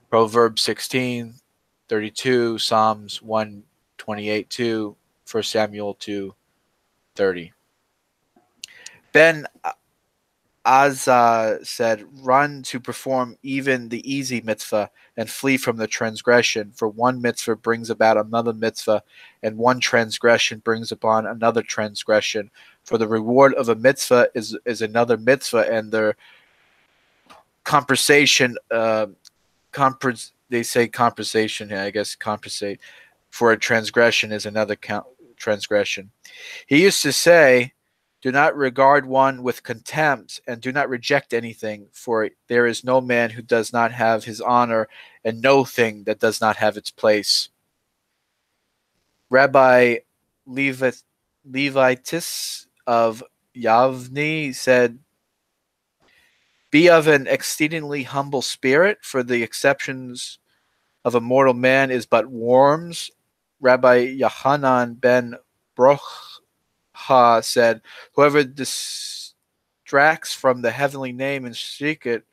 Proverbs 16:32, Psalms 128:2, 1 Samuel 2:30. Ben Azza said, "Run to perform even the easy mitzvah and flee from the transgression. For one mitzvah brings about another mitzvah, and one transgression brings upon another transgression. For the reward of a mitzvah is another mitzvah, and the compensation, they say compensation, I guess compensate, for a transgression is another transgression." He used to say, "Do not regard one with contempt, and do not reject anything, for there is no man who does not have his honor, and no thing that does not have its place." Rabbi Levitis of Yavni said, "Be of an exceedingly humble spirit, for the exceptions of a mortal man is but worms." Rabbi Yohanan ben Brocha said, "Whoever distracts from the heavenly name in secret,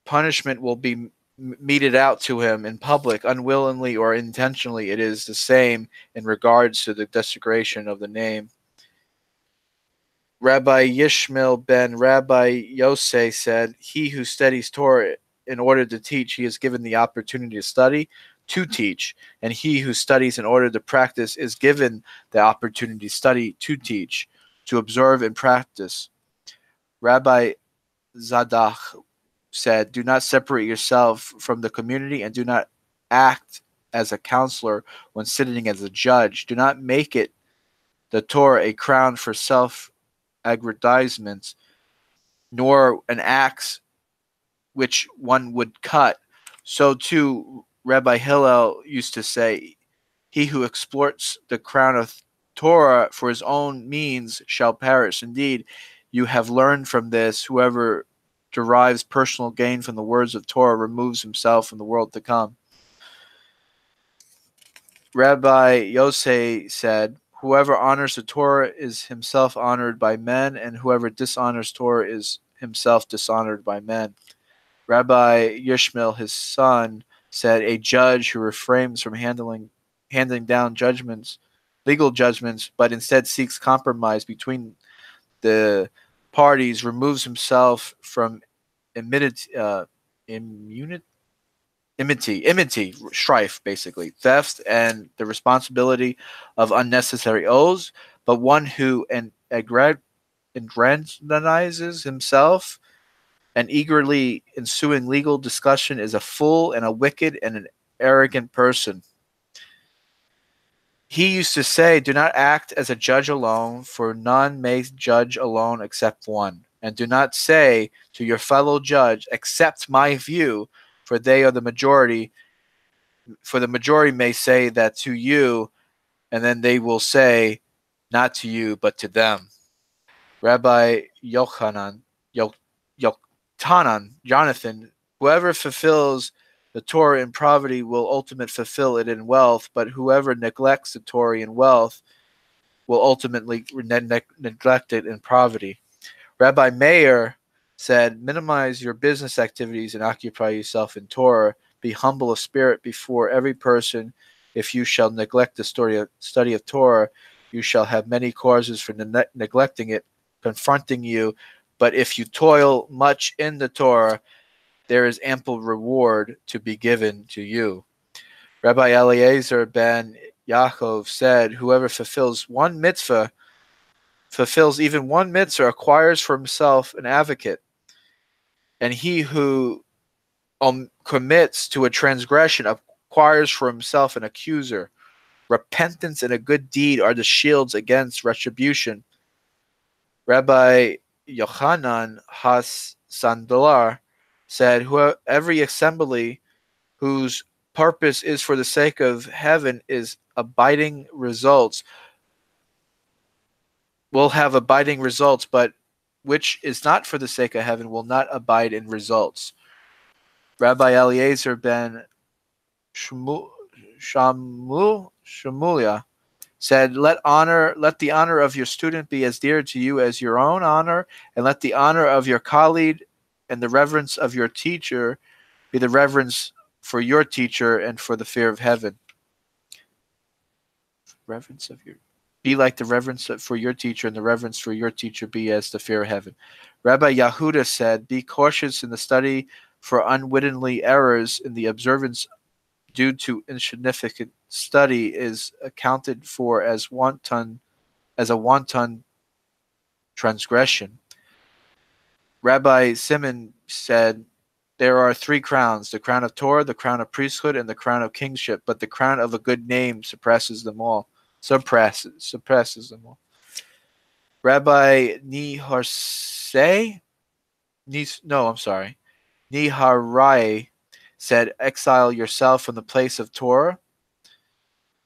punishment will be meted out to him in public, unwillingly or intentionally. It is the same in regards to the desecration of the name." Rabbi Yishmael ben Rabbi Yosei said, "He who studies Torah in order to teach, he is given the opportunity to study, to teach. And he who studies in order to practice is given the opportunity to study, to teach, to observe and practice." Rabbi Zadok said, "Do not separate yourself from the community, and do not act as a counselor when sitting as a judge. Do not make it the Torah a crown for self-aggrandizement, nor an axe which one would cut." So too, Rabbi Hillel used to say, "He who exploits the crown of Torah for his own means shall perish." Indeed, you have learned from this, whoever derives personal gain from the words of Torah removes himself from the world to come. Rabbi Yosei said, "Whoever honors the Torah is himself honored by men, and whoever dishonors Torah is himself dishonored by men." Rabbi Yishmael, his son, said, "A judge who refrains from handing down judgments, legal judgments, but instead seeks compromise between the parties, removes himself from enmity, strife, basically, theft, and the responsibility of unnecessary oaths. But one who aggrandizes himself and eagerly ensuing legal discussion is a fool and a wicked and an arrogant person." He used to say, "Do not act as a judge alone, for none may judge alone except one. And do not say to your fellow judge, 'Accept my view,' for they are the majority. For the majority may say that to you, and then they will say, not to you, but to them." Rabbi Jonathan, "Whoever fulfills the Torah in poverty will ultimately fulfill it in wealth, but whoever neglects the Torah in wealth will ultimately neglect it in poverty." Rabbi Meir said, "Minimize your business activities and occupy yourself in Torah. Be humble of spirit before every person. If you shall neglect the study of Torah, you shall have many causes for neglecting it, confronting you. But if you toil much in the Torah, there is ample reward to be given to you." Rabbi Eliezer ben Yaakov said, "Whoever fulfills even one mitzvah, acquires for himself an advocate. And he who commits to a transgression acquires for himself an accuser. Repentance and a good deed are the shields against retribution." Rabbi Yochanan Has Sandalar said, "Every assembly whose purpose is for the sake of heaven is abiding results, will have abiding results, but which is not for the sake of heaven will not abide in results." Rabbi Eliezer ben Shemulia said, let the honor of your student be as dear to you as your own honor, and let the honor of your colleague and the reverence of your teacher be the reverence for your teacher and for the fear of heaven. Reverence of your Be like the reverence for your teacher, and the reverence for your teacher be as the fear of heaven. Rabbi Yehuda said, be cautious in the study, for unwittingly errors in the observance due to insignificant study is accounted for as a wanton transgression. Rabbi Simon said, there are 3 crowns, the crown of Torah, the crown of priesthood, and the crown of kingship, but the crown of a good name suppresses them all. Suppresses them all. Rabbi Niharai said, exile yourself from the place of Torah,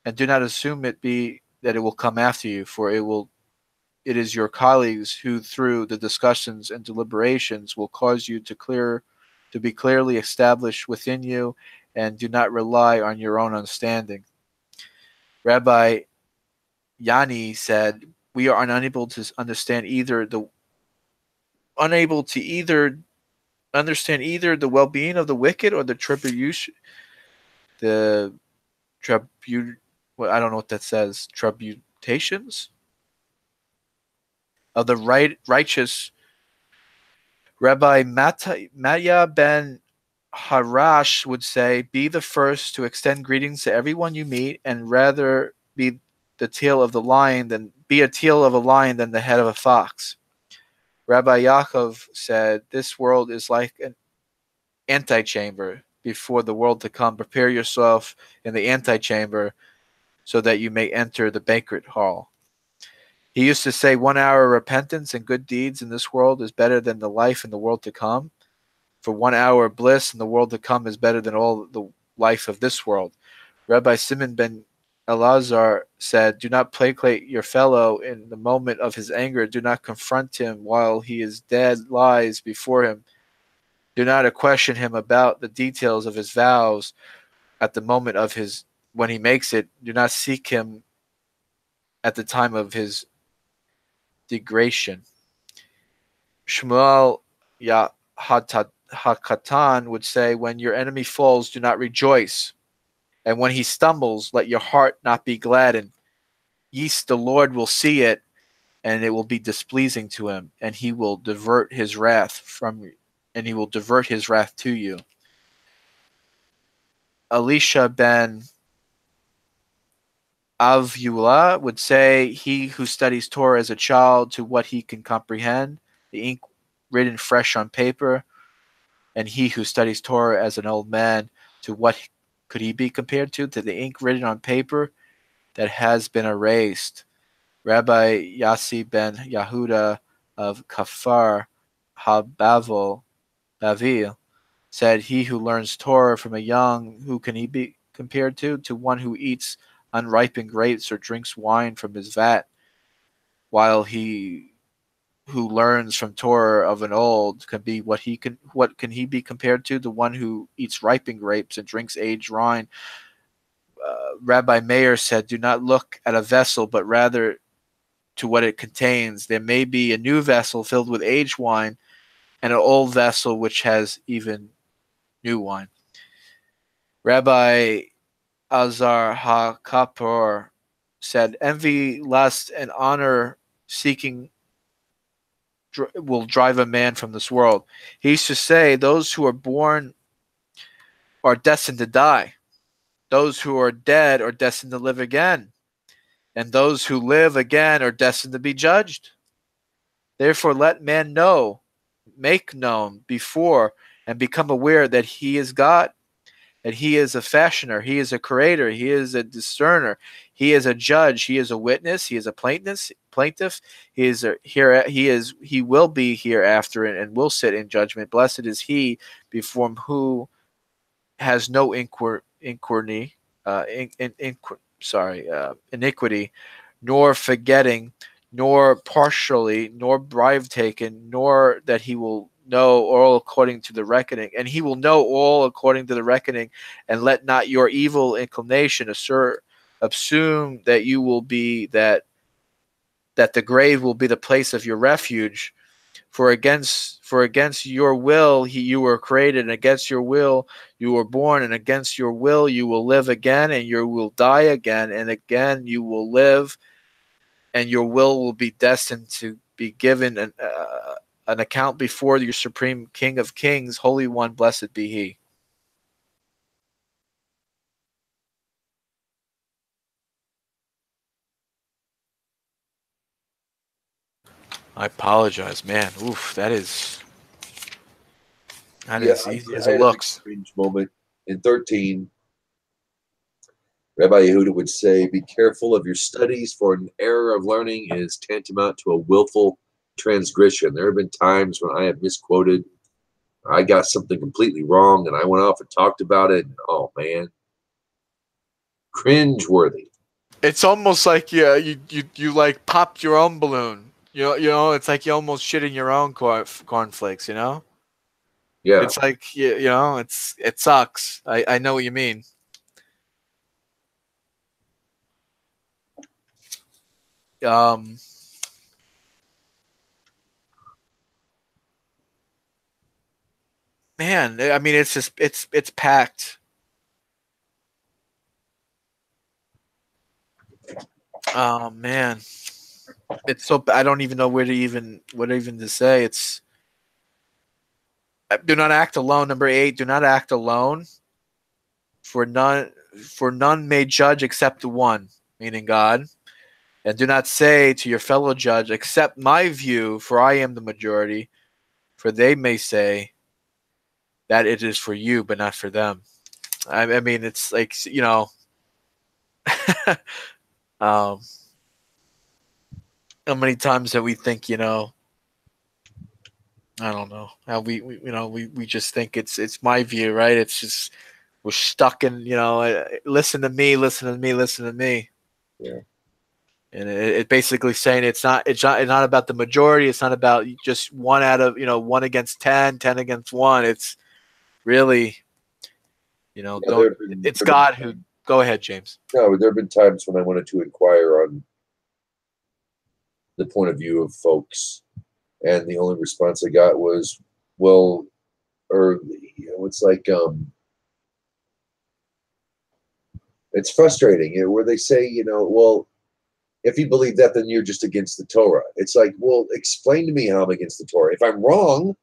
and do not assume that it will come after you, for it is your colleagues who, through the discussions and deliberations, will cause you to be clearly established within you, and do not rely on your own understanding. Rabbi Yani said, we are unable to understand either the well-being of the wicked or the I don't know what that says, tributations of the righteous. Rabbi Matya ben Harash would say, be the first to extend greetings to everyone you meet, and rather be a tail of a lion than the head of a fox. Rabbi Yaakov said, this world is like an antechamber before the world to come. Prepare yourself in the antechamber so that you may enter the banquet hall. He used to say, 1 hour of repentance and good deeds in this world is better than the life in the world to come. For 1 hour of bliss in the world to come is better than all the life of this world. Rabbi Simon ben Elazar said, do not placate your fellow in the moment of his anger. Do not confront him while he is dead lies before him. Do not question him about the details of his vows at the moment of when he makes it. Do not seek him at the time of his degradation. Shmuel Hakatan would say, when your enemy falls, do not rejoice. And when he stumbles, let your heart not be gladdened. Yeast, the Lord will see it, and it will be displeasing to him, and he will divert his wrath to you. Elisha ben Avula would say, he who studies Torah as a child to what he can comprehend, the ink written fresh on paper, and he who studies Torah as an old man, to what could he be compared to? To the ink written on paper that has been erased. Rabbi Yassi ben Yehuda of Kafar Habavil said, he who learns Torah from a young, who can he be compared to? To one who eats unripened grapes or drinks wine from his vat, while he who learns from Torah of an old what can he be compared to? The one who eats ripened grapes and drinks aged wine. Rabbi Meir said, do not look at a vessel, but rather to what it contains. There may be a new vessel filled with aged wine, and an old vessel which has even new wine. Rabbi Azar HaKapor said, envy, lust, and honor seeking will drive a man from this world. He used to say, those who are born are destined to die. Those who are dead are destined to live again. And those who live again are destined to be judged. Therefore, let man make known before, and become aware that he is God, that he is a fashioner, he is a creator, he is a discerner, he is a judge, he is a witness, he is a plaintiff, he will be hereafter and will sit in judgment. Blessed is he before who has no iniquity, nor forgetting, nor partially, nor bribe taken, nor that he will know all according to the reckoning. And he will know all according to the reckoning, and let not your evil inclination assert assume that you will be that the grave will be the place of your refuge. For against your will you were created, and against your will you were born, and against your will you will live again, and you will die again, and again you will live, and your will be destined to be given an account before your supreme King of Kings, Holy One, blessed be He. I apologize, man. Oof, that is easy as I it had a big looks. cringe moment in 13. Rabbi Yehuda would say, "Be careful of your studies, for an error of learning is tantamount to a willful transgression." There have been times when I have misquoted. I got something completely wrong, and I went off and talked about it. And, oh man, cringe-worthy. It's almost like you like popped your own balloon. It's like you almost shitting your own cornflakes. Yeah, It's like it sucks. I know what you mean. Um, man, I mean, it's just it's packed. Oh man, it's so I don't even know what even to say. It's do not act alone. Number 8, do not act alone. For none may judge except the one, meaning God. And do not say to your fellow judge, accept my view, for I am the majority. For they may say that it is for you, but not for them. I mean, it's like, how many times that we think, I don't know, how we just think it's my view, right? It's just, we're stuck in, listen to me, listen to me, listen to me. yeah. And it basically saying it's not about the majority. It's not about just one out of, 1 against 10, 10 against 1. It's really, don't, it's God who, go ahead, James. No, there have been times when I wanted to inquire on the point of view of folks, and the only response I got was, well, or it's like it's frustrating, where they say, well, if you believe that, then you're just against the Torah. It's like, well, explain to me how I'm against the Torah. If I'm wrong,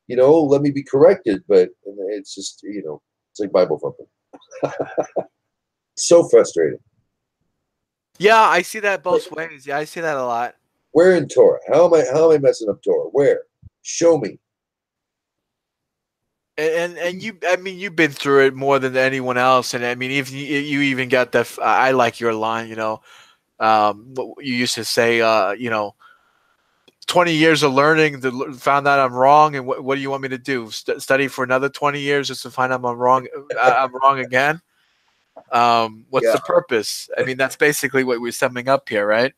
let me be corrected. But it's just, it's like Bible thumping. So frustrating. Yeah, I see that both ways. Yeah, I see that a lot. Where in Torah? How am I messing up Torah? Where? Show me. And you, I mean, you've been through it more than anyone else. And I mean, if you even got that, I like your line. What you used to say. 20 years of learning, found out I'm wrong, and what do you want me to do? Study for another 20 years just to find out I'm wrong? I'm wrong again. What's the purpose? I mean, that's basically what we're summing up here, right?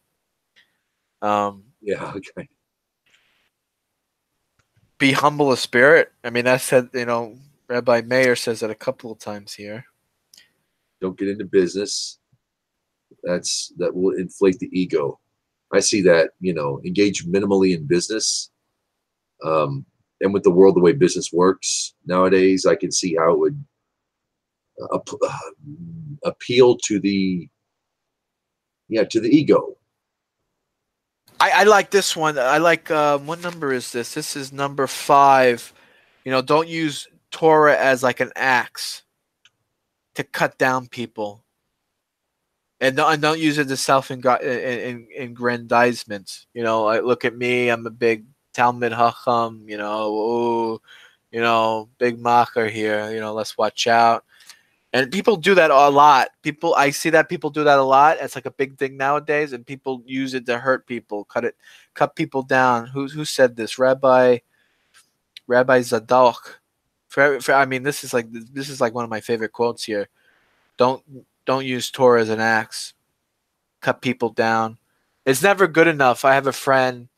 Yeah. Okay. Be humble of spirit. I mean, that said, Rabbi Meir says that a couple of times here. Don't get into business. That will inflate the ego. I see that, engage minimally in business. And with the world, the way business works nowadays, I can see how it would appeal to the ego. I like this one. I like, what number is this? This is number 5. Don't use Torah as like an axe to cut down people. And don't use it as self-aggrandizement. Like, look at me, I'm a big Talmud Chacham, big macher here, let's watch out. And people do that a lot. I see that people do that a lot. It's like a big thing nowadays, and people use it to hurt people, cut people down. Who said this? Rabbi Zadok. I mean, this is like one of my favorite quotes here. Don't use Torah as an axe. Cut people down. It's never good enough. I have a friend.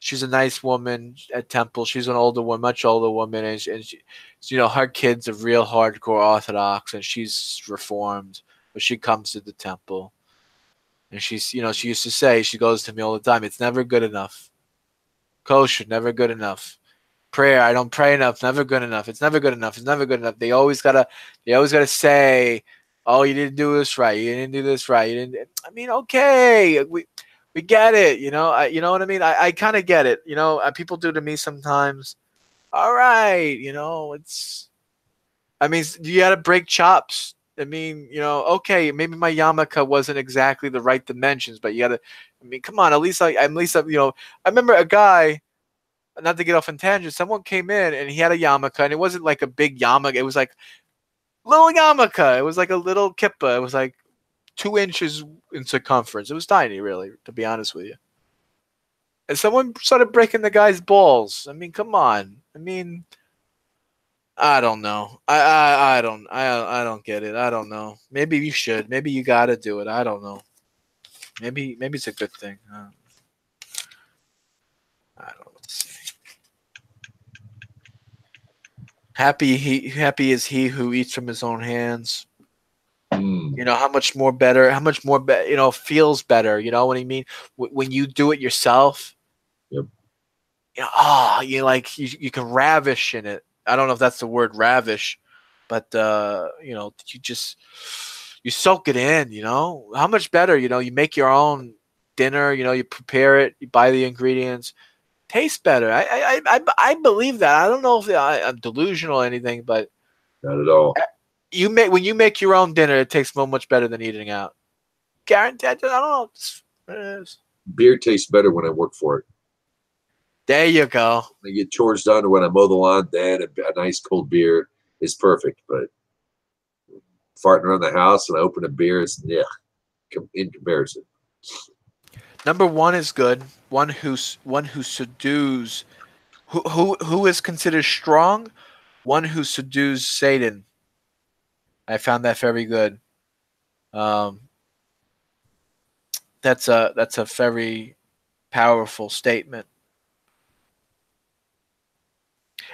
She's a nice woman at Temple. She's an older one, much older woman, and she, her kids are real hardcore Orthodox, and she's reformed. but she comes to the temple. And she's, she used to say, she goes to me all the time, it's never good enough. Kosher, never good enough. Prayer, I don't pray enough, never good enough. It's never good enough. It's never good enough. They always gotta say, oh, you didn't do this right. You didn't do this right. You didn't. I mean, okay, we get it. You know what I mean. I kind of get it. People do to me sometimes. All right, it's. I mean, you got to break chops. I mean, okay, maybe my yarmulke wasn't exactly the right dimensions, but you got to. I mean, come on. At least I remember a guy. Not to get off on tangent, someone came in and he had a yarmulke, and it wasn't like a big yarmulke. It was like little yarmulke. It was like a little kippah. It was like 2 inches in circumference. It was tiny, really, to be honest with you. And someone started breaking the guy's balls. I mean, come on. I mean, I don't know. I don't get it. I don't know. Maybe you should. Maybe you got to do it. I don't know. Maybe it's a good thing. I don't know. Happy is he who eats from his own hands. How much more better, feels better. You know what I mean? When you do it yourself, yep. You can ravish in it. I don't know if that's the word ravish, but you soak it in. How much better? You make your own dinner. You prepare it. You buy the ingredients. Tastes better. I believe that. I don't know if I'm delusional or anything, but not at all. When you make your own dinner, it tastes so much better than eating out. Guaranteed. I don't know. Beer tastes better when I work for it. There you go. When I get chores done, or when I mow the lawn, then a nice cold beer is perfect. But farting around the house and I open a beer, it's in comparison. Number 1 is good. One who subdues, who is considered strong. One who subdues Satan. I found that very good. That's a very powerful statement.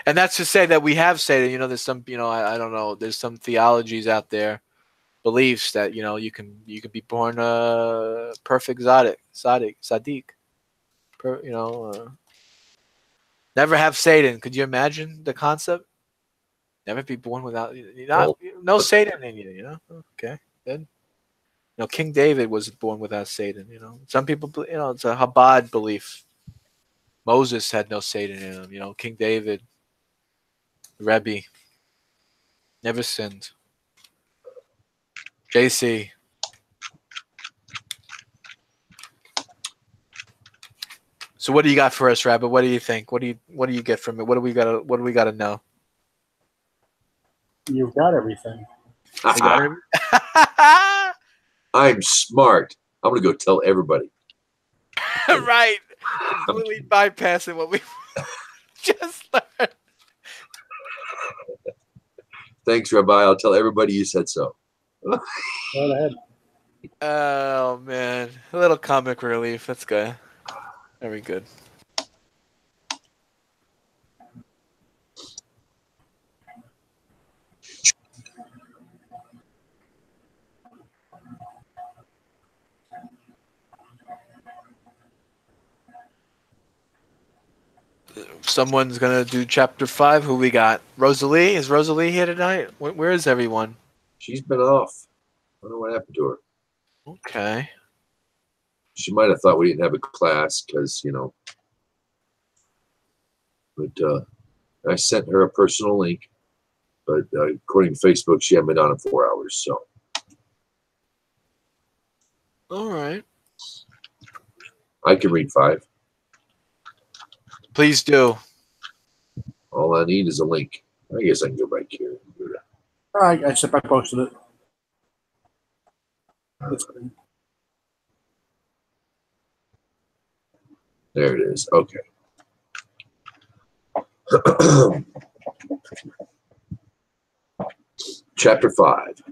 And that's to say that we have Satan. There's some, I don't know. There's some theologies out there, beliefs that you can be born a perfect tzaddik. Never have Satan. Could you imagine the concept? Never be born without no Satan in you. Okay, good. King David was born without Satan. Some people, it's a Chabad belief. Moses had no Satan in him. King David, Rebbe, never sinned. JC. So what do you got for us, Rabbit? What do you think? What do you get from it? What do we gotta know? You've got everything. I'm smart. I'm gonna go tell everybody. Right. Completely bypassing what we just learned. Thanks, Rabbi. I'll tell everybody you said so. Go ahead. Oh man, a little comic relief. That's good. Very good. Someone's gonna do chapter 5. Who we got? Rosalie? Is Rosalie here tonight? Where is everyone? She's been off. I don't know what happened to her. Okay. She might have thought we didn't have a class because, but I sent her a personal link. But according to Facebook, she hadn't been on in 4 hours. So. All right. I can read 5. Please do. All I need is a link. I guess I can go back here. I posted it. That's good. There it is. Okay. Chapter 5.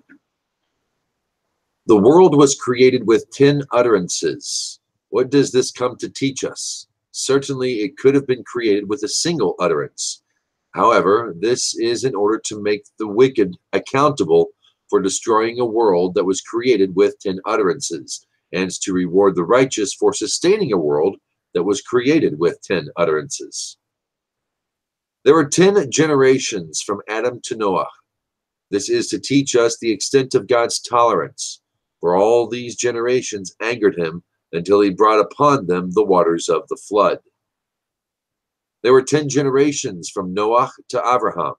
The world was created with 10 utterances. What does this come to teach us? Certainly, it could have been created with a single utterance. However, this is in order to make the wicked accountable for destroying a world that was created with 10 utterances, and to reward the righteous for sustaining a world that was created with 10 utterances. There were 10 generations from Adam to Noah. This is to teach us the extent of God's tolerance, for all these generations angered him until he brought upon them the waters of the flood. There were 10 generations from Noah to Abraham.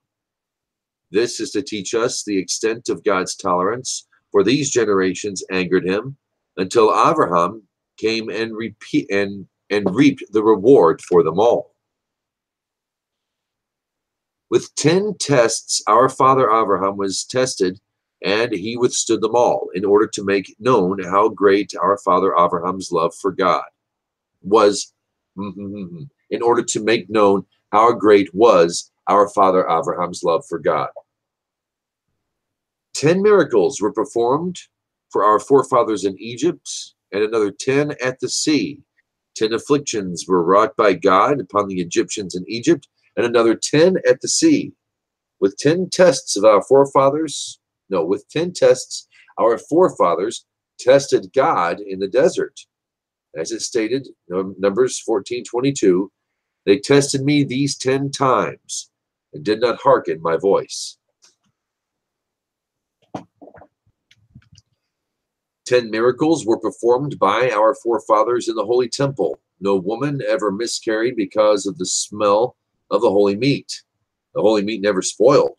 This is to teach us the extent of God's tolerance, for these generations angered him until Abraham came and reaped the reward for them all. With 10 tests, our father Abraham was tested, and he withstood them all, in order to make known how great our father Abraham's love for God was. In order to make known how great was our father Abraham's love for God. 10 miracles were performed for our forefathers in Egypt, and another 10 at the sea. 10 afflictions were wrought by God upon the Egyptians in Egypt, and another 10 at the sea. With 10 tests of our forefathers, with 10 tests, our forefathers tested God in the desert. As it stated, Numbers 14:22, they tested me these 10 times and did not hearken my voice. 10 miracles were performed by our forefathers in the holy temple. No woman ever miscarried because of the smell of the holy meat. The holy meat never spoiled.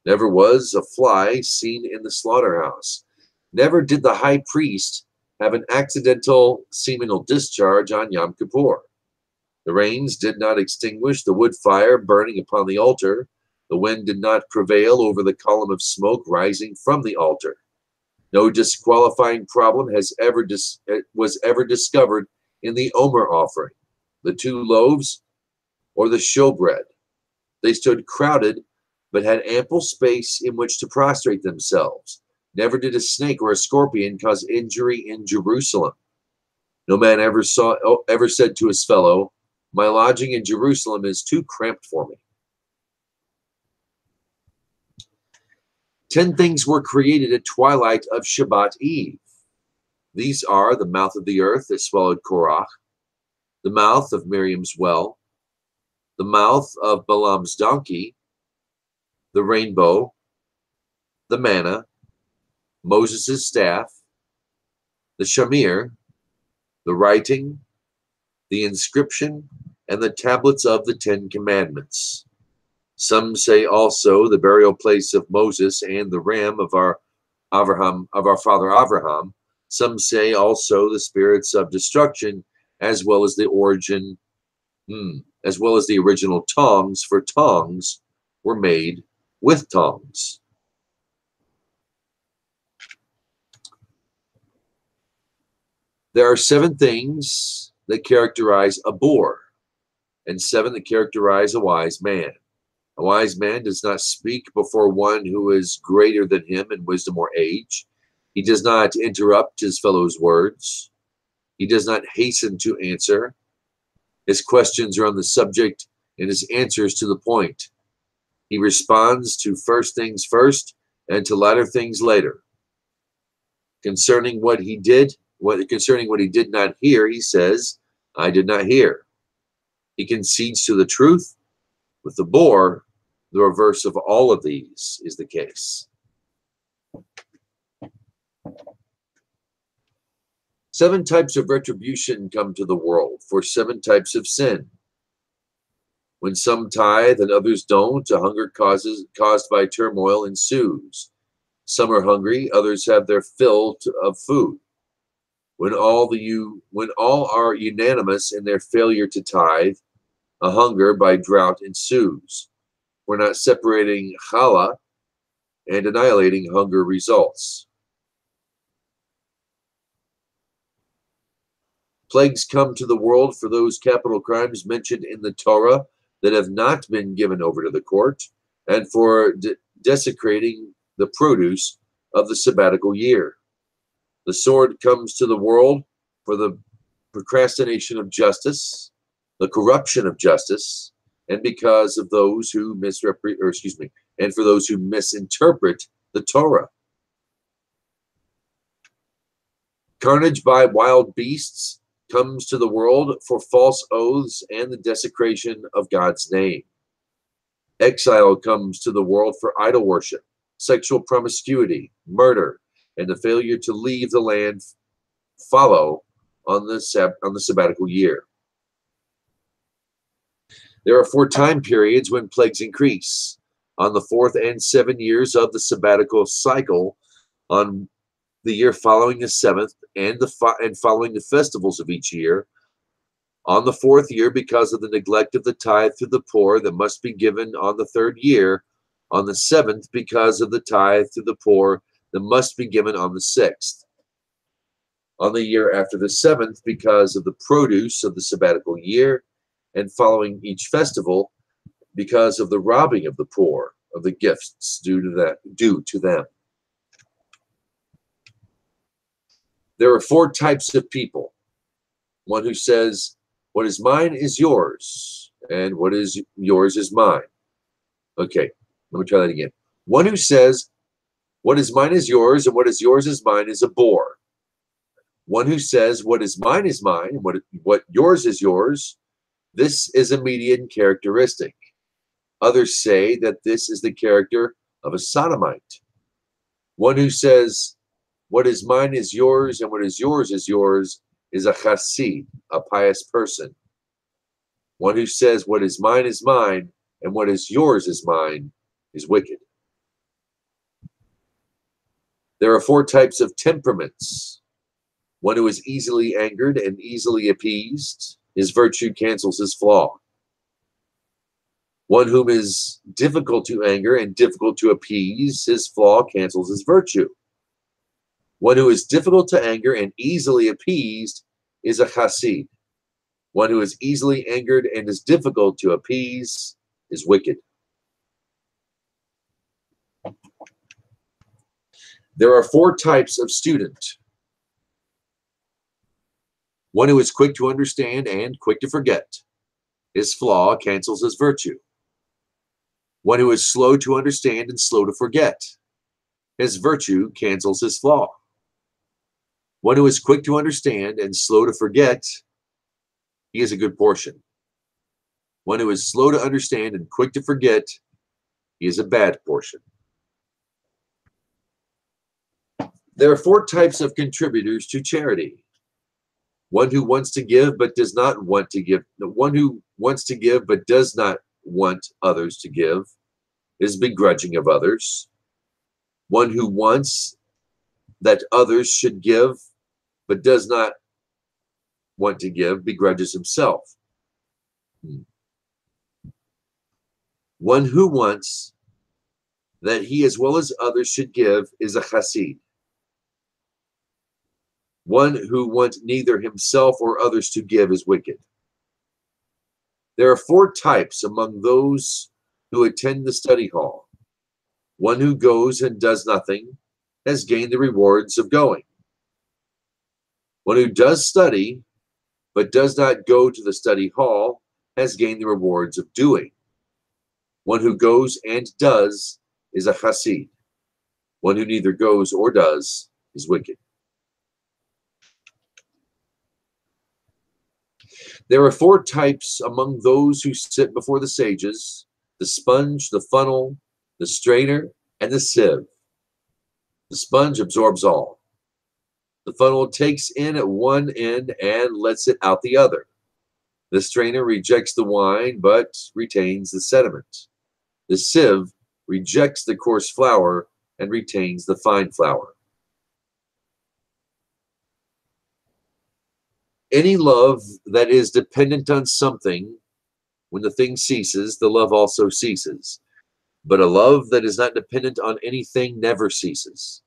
Never was a fly seen in the slaughterhouse. Never did the high priest have an accidental seminal discharge on Yom Kippur. The rains did not extinguish the wood fire burning upon the altar. The wind did not prevail over the column of smoke rising from the altar. No disqualifying problem was ever discovered in the Omer offering, the 2 loaves, or the showbread. They stood crowded, but had ample space in which to prostrate themselves. Never did a snake or a scorpion cause injury in Jerusalem. No man ever said to his fellow, "My lodging in Jerusalem is too cramped for me." 10 things were created at twilight of Shabbat Eve. These are the mouth of the earth that swallowed Korach, the mouth of Miriam's well, the mouth of Balaam's donkey, the rainbow, the manna, Moses' staff, the shamir, the writing, the inscription, and the tablets of the 10 commandments. Some say also the burial place of Moses and the ram of our father Abraham. Some say also the spirits of destruction, as well as the original tongs, for tongs were made with tongs. There are 7 things that characterize a boor, and 7 that characterize a wise man. A wise man does not speak before one who is greater than him in wisdom or age. He does not interrupt his fellow's words. He does not hasten to answer. His questions are on the subject and his answers to the point. He responds to first things first and to latter things later. Concerning what he did not hear, he says, "I did not hear." He concedes to the truth. With the boor, the reverse of all of these is the case. 7 types of retribution come to the world for 7 types of sin. When some tithe and others don't, a hunger caused by turmoil ensues. Some are hungry, others have their fill of food. When all are unanimous in their failure to tithe, a hunger by drought ensues. We're not separating challah, and annihilating hunger results. Plagues come to the world for those capital crimes mentioned in the Torah that have not been given over to the court, and for desecrating the produce of the sabbatical year. The sword comes to the world for the procrastination of justice, the corruption of justice, and because of those who misinterpret the Torah. Carnage by wild beasts comes to the world for false oaths and the desecration of God's name. Exile comes to the world for idol worship, sexual promiscuity, murder, and the failure to leave the land follow on the sabbatical year. There are 4 time periods when plagues increase. On the 4th and 7 years of the sabbatical cycle, on the year following the 7th, and following the festivals of each year, on the 4th year, because of the neglect of the tithe to the poor that must be given on the 3rd year, on the 7th, because of the tithe to the poor that must be given on the 6th, on the year after the 7th, because of the produce of the sabbatical year, and following each festival, because of the robbing of the poor of the gifts due to them. There are 4 types of people. One who says, what is mine is yours, and what is yours is mine. Okay, let me try that again. One who says, what is mine is yours, and what is yours is mine is a bore. One who says, what is mine, and what yours is yours, this is a median characteristic. Others say that this is the character of a sodomite. One who says, what is mine is yours, and what is yours is a chassid, a pious person. One who says, what is mine, and what is yours is mine, is wicked. There are 4 types of temperaments. One who is easily angered and easily appeased, his virtue cancels his flaw. One whom is difficult to anger and difficult to appease, his flaw cancels his virtue. One who is difficult to anger and easily appeased is a chassid. One who is easily angered and is difficult to appease is wicked. There are 4 types of student. One who is quick to understand and quick to forget. His flaw cancels his virtue. One who is slow to understand and slow to forget. His virtue cancels his flaw. One who is quick to understand and slow to forget, he is a good portion. One who is slow to understand and quick to forget, he is a bad portion. There are 4 types of contributors to charity. One who wants to give but does not want to give. One who wants to give but does not want others to give is begrudging of others. One who wants that others should give but does not want to give begrudges himself. One who wants that he as well as others should give is a chassid. One who wants neither himself or others to give is wicked. There are 4 types among those who attend the study hall. One who goes and does nothing has gained the rewards of going. One who does study but does not go to the study hall has gained the rewards of doing. One who goes and does is a chassid. One who neither goes or does is wicked. There are 4 types among those who sit before the sages: the sponge, the funnel, the strainer, and the sieve. The sponge absorbs all. The funnel takes in at one end and lets it out the other. The strainer rejects the wine but retains the sediment. The sieve rejects the coarse flour and retains the fine flour. Any love that is dependent on something, when the thing ceases, the love also ceases. But a love that is not dependent on anything never ceases.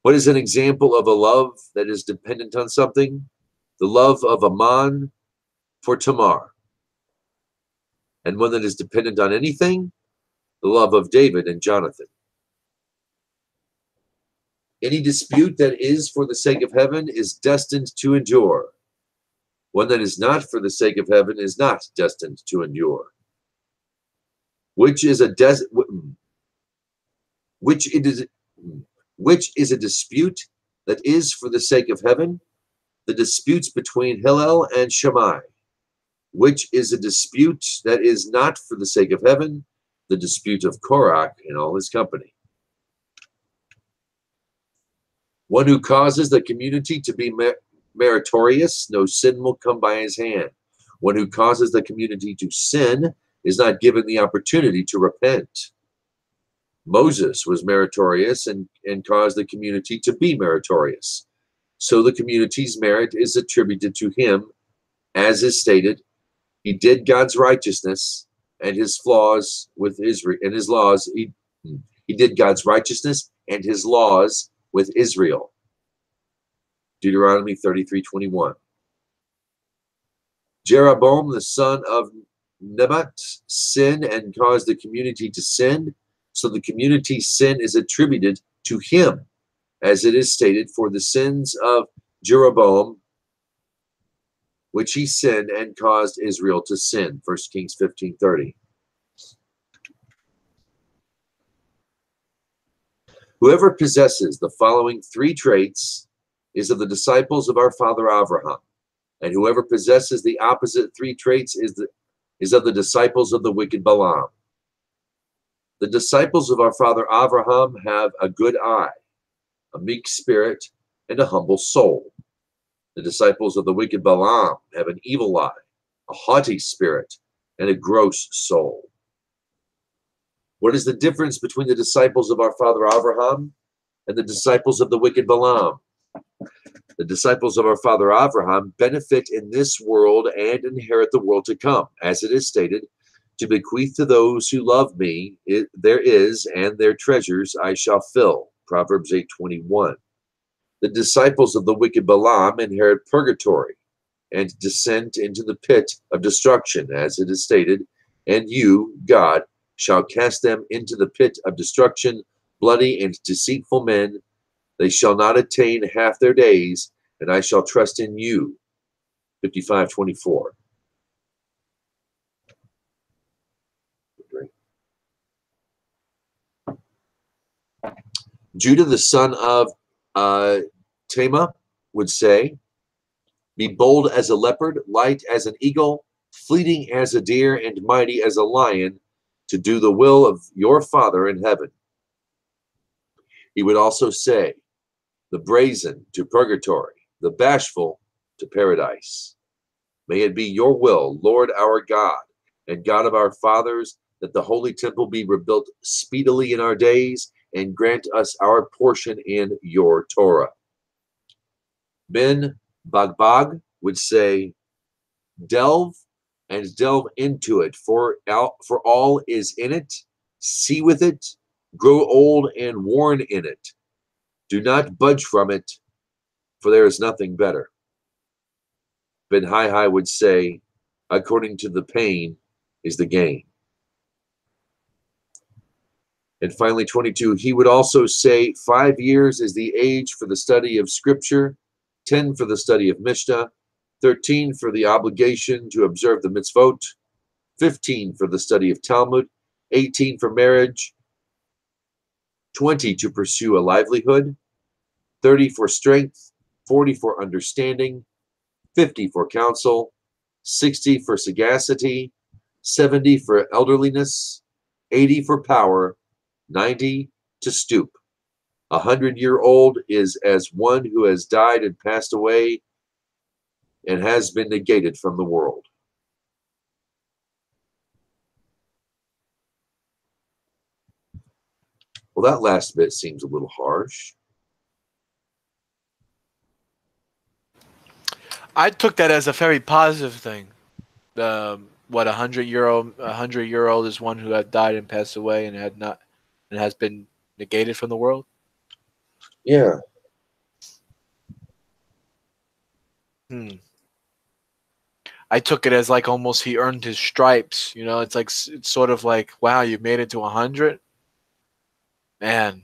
What is an example of a love that is dependent on something? The love of Aman for Tamar. And one that is dependent on anything? The love of David and Jonathan. Any dispute that is for the sake of heaven is destined to endure. One that is not for the sake of heaven is not destined to endure. Which is a dispute that is for the sake of heaven, the disputes between Hillel and Shammai, which is a dispute that is not for the sake of heaven, the dispute of Korach and all his company. One who causes the community to be meritorious, no sin will come by his hand. One who causes the community to sin is not given the opportunity to repent. Moses was meritorious and caused the community to be meritorious. So the community's merit is attributed to him, as is stated, he did God's righteousness and his flaws with Israel and his laws. He did God's righteousness and his laws with Israel. Deuteronomy 33:21. Jeroboam, the son of Nebat, sinned and caused the community to sin. So the community's sin is attributed to him, as it is stated, for the sins of Jeroboam, which he sinned and caused Israel to sin. 1 Kings 15:30. Whoever possesses the following three traits is of the disciples of our father Abraham, and whoever possesses the opposite three traits is of the disciples of the wicked Balaam. The disciples of our father Abraham have a good eye, a meek spirit, and a humble soul. The disciples of the wicked Balaam have an evil eye, a haughty spirit, and a gross soul. What is the difference between the disciples of our father Abraham and the disciples of the wicked Balaam? The disciples of our father Abraham benefit in this world and inherit the world to come, as it is stated, to bequeath to those who love me, there is, and their treasures I shall fill. Proverbs 8:21. The disciples of the wicked Balaam inherit purgatory and descend into the pit of destruction, as it is stated, and you, God, shall cast them into the pit of destruction, bloody and deceitful men. They shall not attain half their days, and I shall trust in you. 55:24. Judah, the son of Tamar, would say, be bold as a leopard, light as an eagle, fleeting as a deer, and mighty as a lion, to do the will of your Father in heaven. He would also say, the brazen to purgatory, the bashful to paradise. May it be your will, Lord our God, and God of our fathers, that the holy temple be rebuilt speedily in our days, and grant us our portion in your Torah. Ben Bagbag would say, delve into it, for all is in it. See with it, grow old and worn in it. Do not budge from it, for there is nothing better. Ben Hai would say, according to the pain is the gain. And finally, 22, he would also say 5 years is the age for the study of Scripture, 10 for the study of Mishnah, 13 for the obligation to observe the mitzvot, 15 for the study of Talmud, 18 for marriage, 20 to pursue a livelihood, 30 for strength, 40 for understanding, 50 for counsel, 60 for sagacity, 70 for elderliness, 80 for power, 90 to stoop. 100-year-old is as one who has died and passed away and has been negated from the world. Well, that last bit seems a little harsh. I took that as a very positive thing. What, 100-year-old is one who had died and passed away and has been negated from the world. Yeah. I took it as like almost he earned his stripes. You know, it's sort of like, wow, you made it to 100. Man,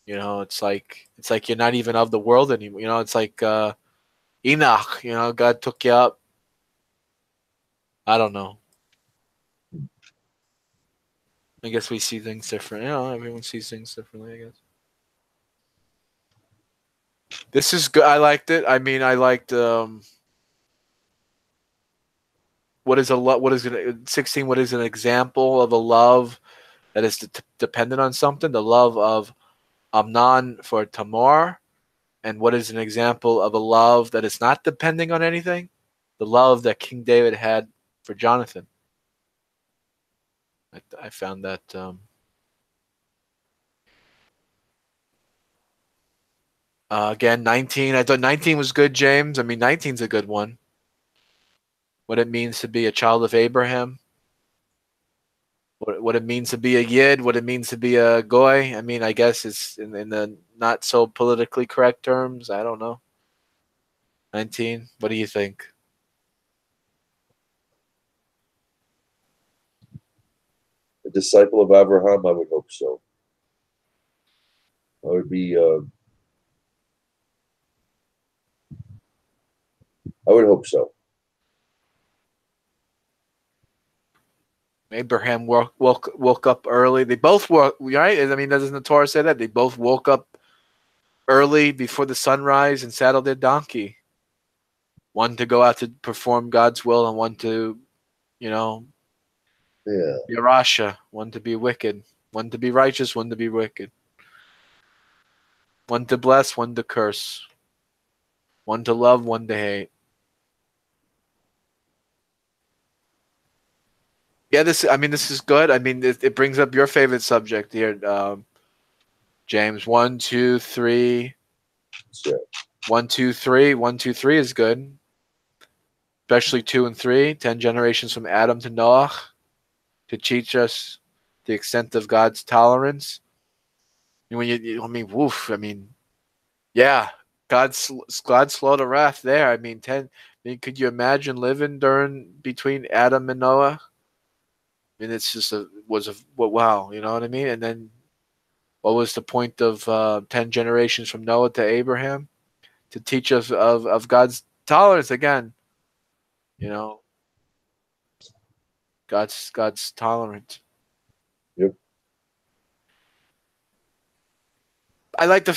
you know, it's like you're not even of the world anymore. You know, it's like Enoch. You know, God took you up. I don't know. I guess we see things different. You know, everyone sees things differently, I guess. This is good. I liked it. I mean, I liked what is a love? What is it? 16. What is an example of a love that is dependent on something? The love of Amnon for Tamar, and what is an example of a love that is not depending on anything? The love that King David had for Jonathan. I found that. Again, 19. I thought 19 was good, James. I mean, 19's a good one. What it means to be a child of Abraham. What it means to be a Yid. What it means to be a Goy. I mean, I guess it's in the not so politically correct terms. I don't know. 19. What do you think? A disciple of Abraham, I would hope so. I would be. I would hope so. Abraham woke up early. They both woke, right? I mean, doesn't the Torah say that? They both woke up early before the sunrise and saddled their donkey. One to go out to perform God's will, and one to, be a rasha. One to be wicked. One to be righteous, one to be wicked. One to bless, one to curse. One to love, one to hate. Yeah, this is good. I mean, it brings up your favorite subject here, James. 1, 2, 3. Sure. 1, 2, 3. 1, 2, 3 is good. Especially 2 and 3. 10 generations from Adam to Noah to teach us the extent of God's tolerance. When woof. I mean, yeah, God's slow to wrath there. I mean, 10. I mean, could you imagine living between Adam and Noah? I mean, it's just wow, you know what I mean? And then what was the point of 10 generations from Noah to Abraham? To teach us of God's tolerance again. God's tolerant. Yep. I like that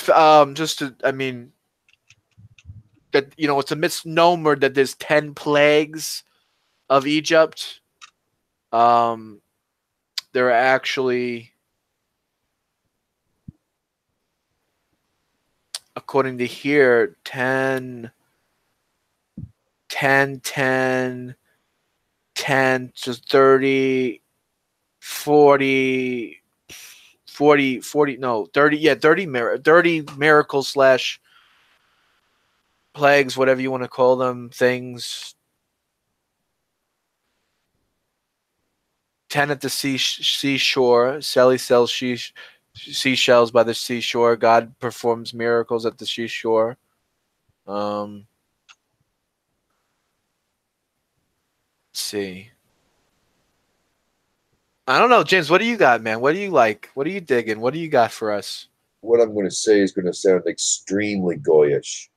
it's a misnomer that there's 10 plagues of Egypt. There are actually, according to here, 10 to 30, 40, 30 miracles / plagues, whatever you want to call them, things. 10 at the seashore. Sally sells seashells by the seashore. God performs miracles at the seashore. Let's see. I don't know, James. What do you got, man? What do you like? What are you digging? What do you got for us? What I'm going to say is going to sound extremely goyish.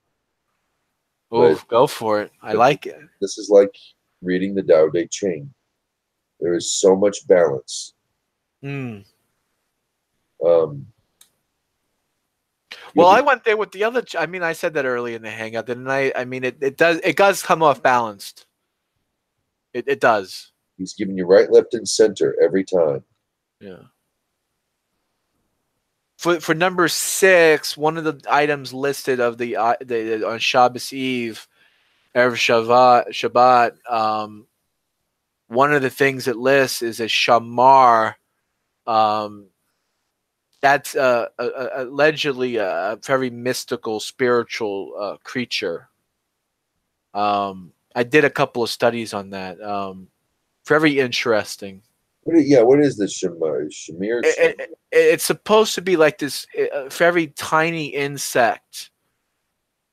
Oh, go for it. I like it. This is like reading the Tao Te Ching. There is so much balance. Well, I went there with the other. I mean, I said that early in the hangout, didn't I? I mean, it does come off balanced. It does. He's giving you right, left, and center every time. Yeah. For number 6, one of the items listed of the on Shabbos Eve, Erev Shabbat, one of the things it lists is a shamar. That's allegedly a very mystical, spiritual creature. I did a couple of studies on that. Very interesting. What is this Shamir? It's supposed to be like this very tiny insect,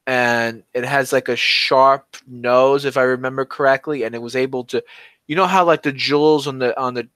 and it has like a sharp nose, if I remember correctly, and it was able to, you know how like the jewels on the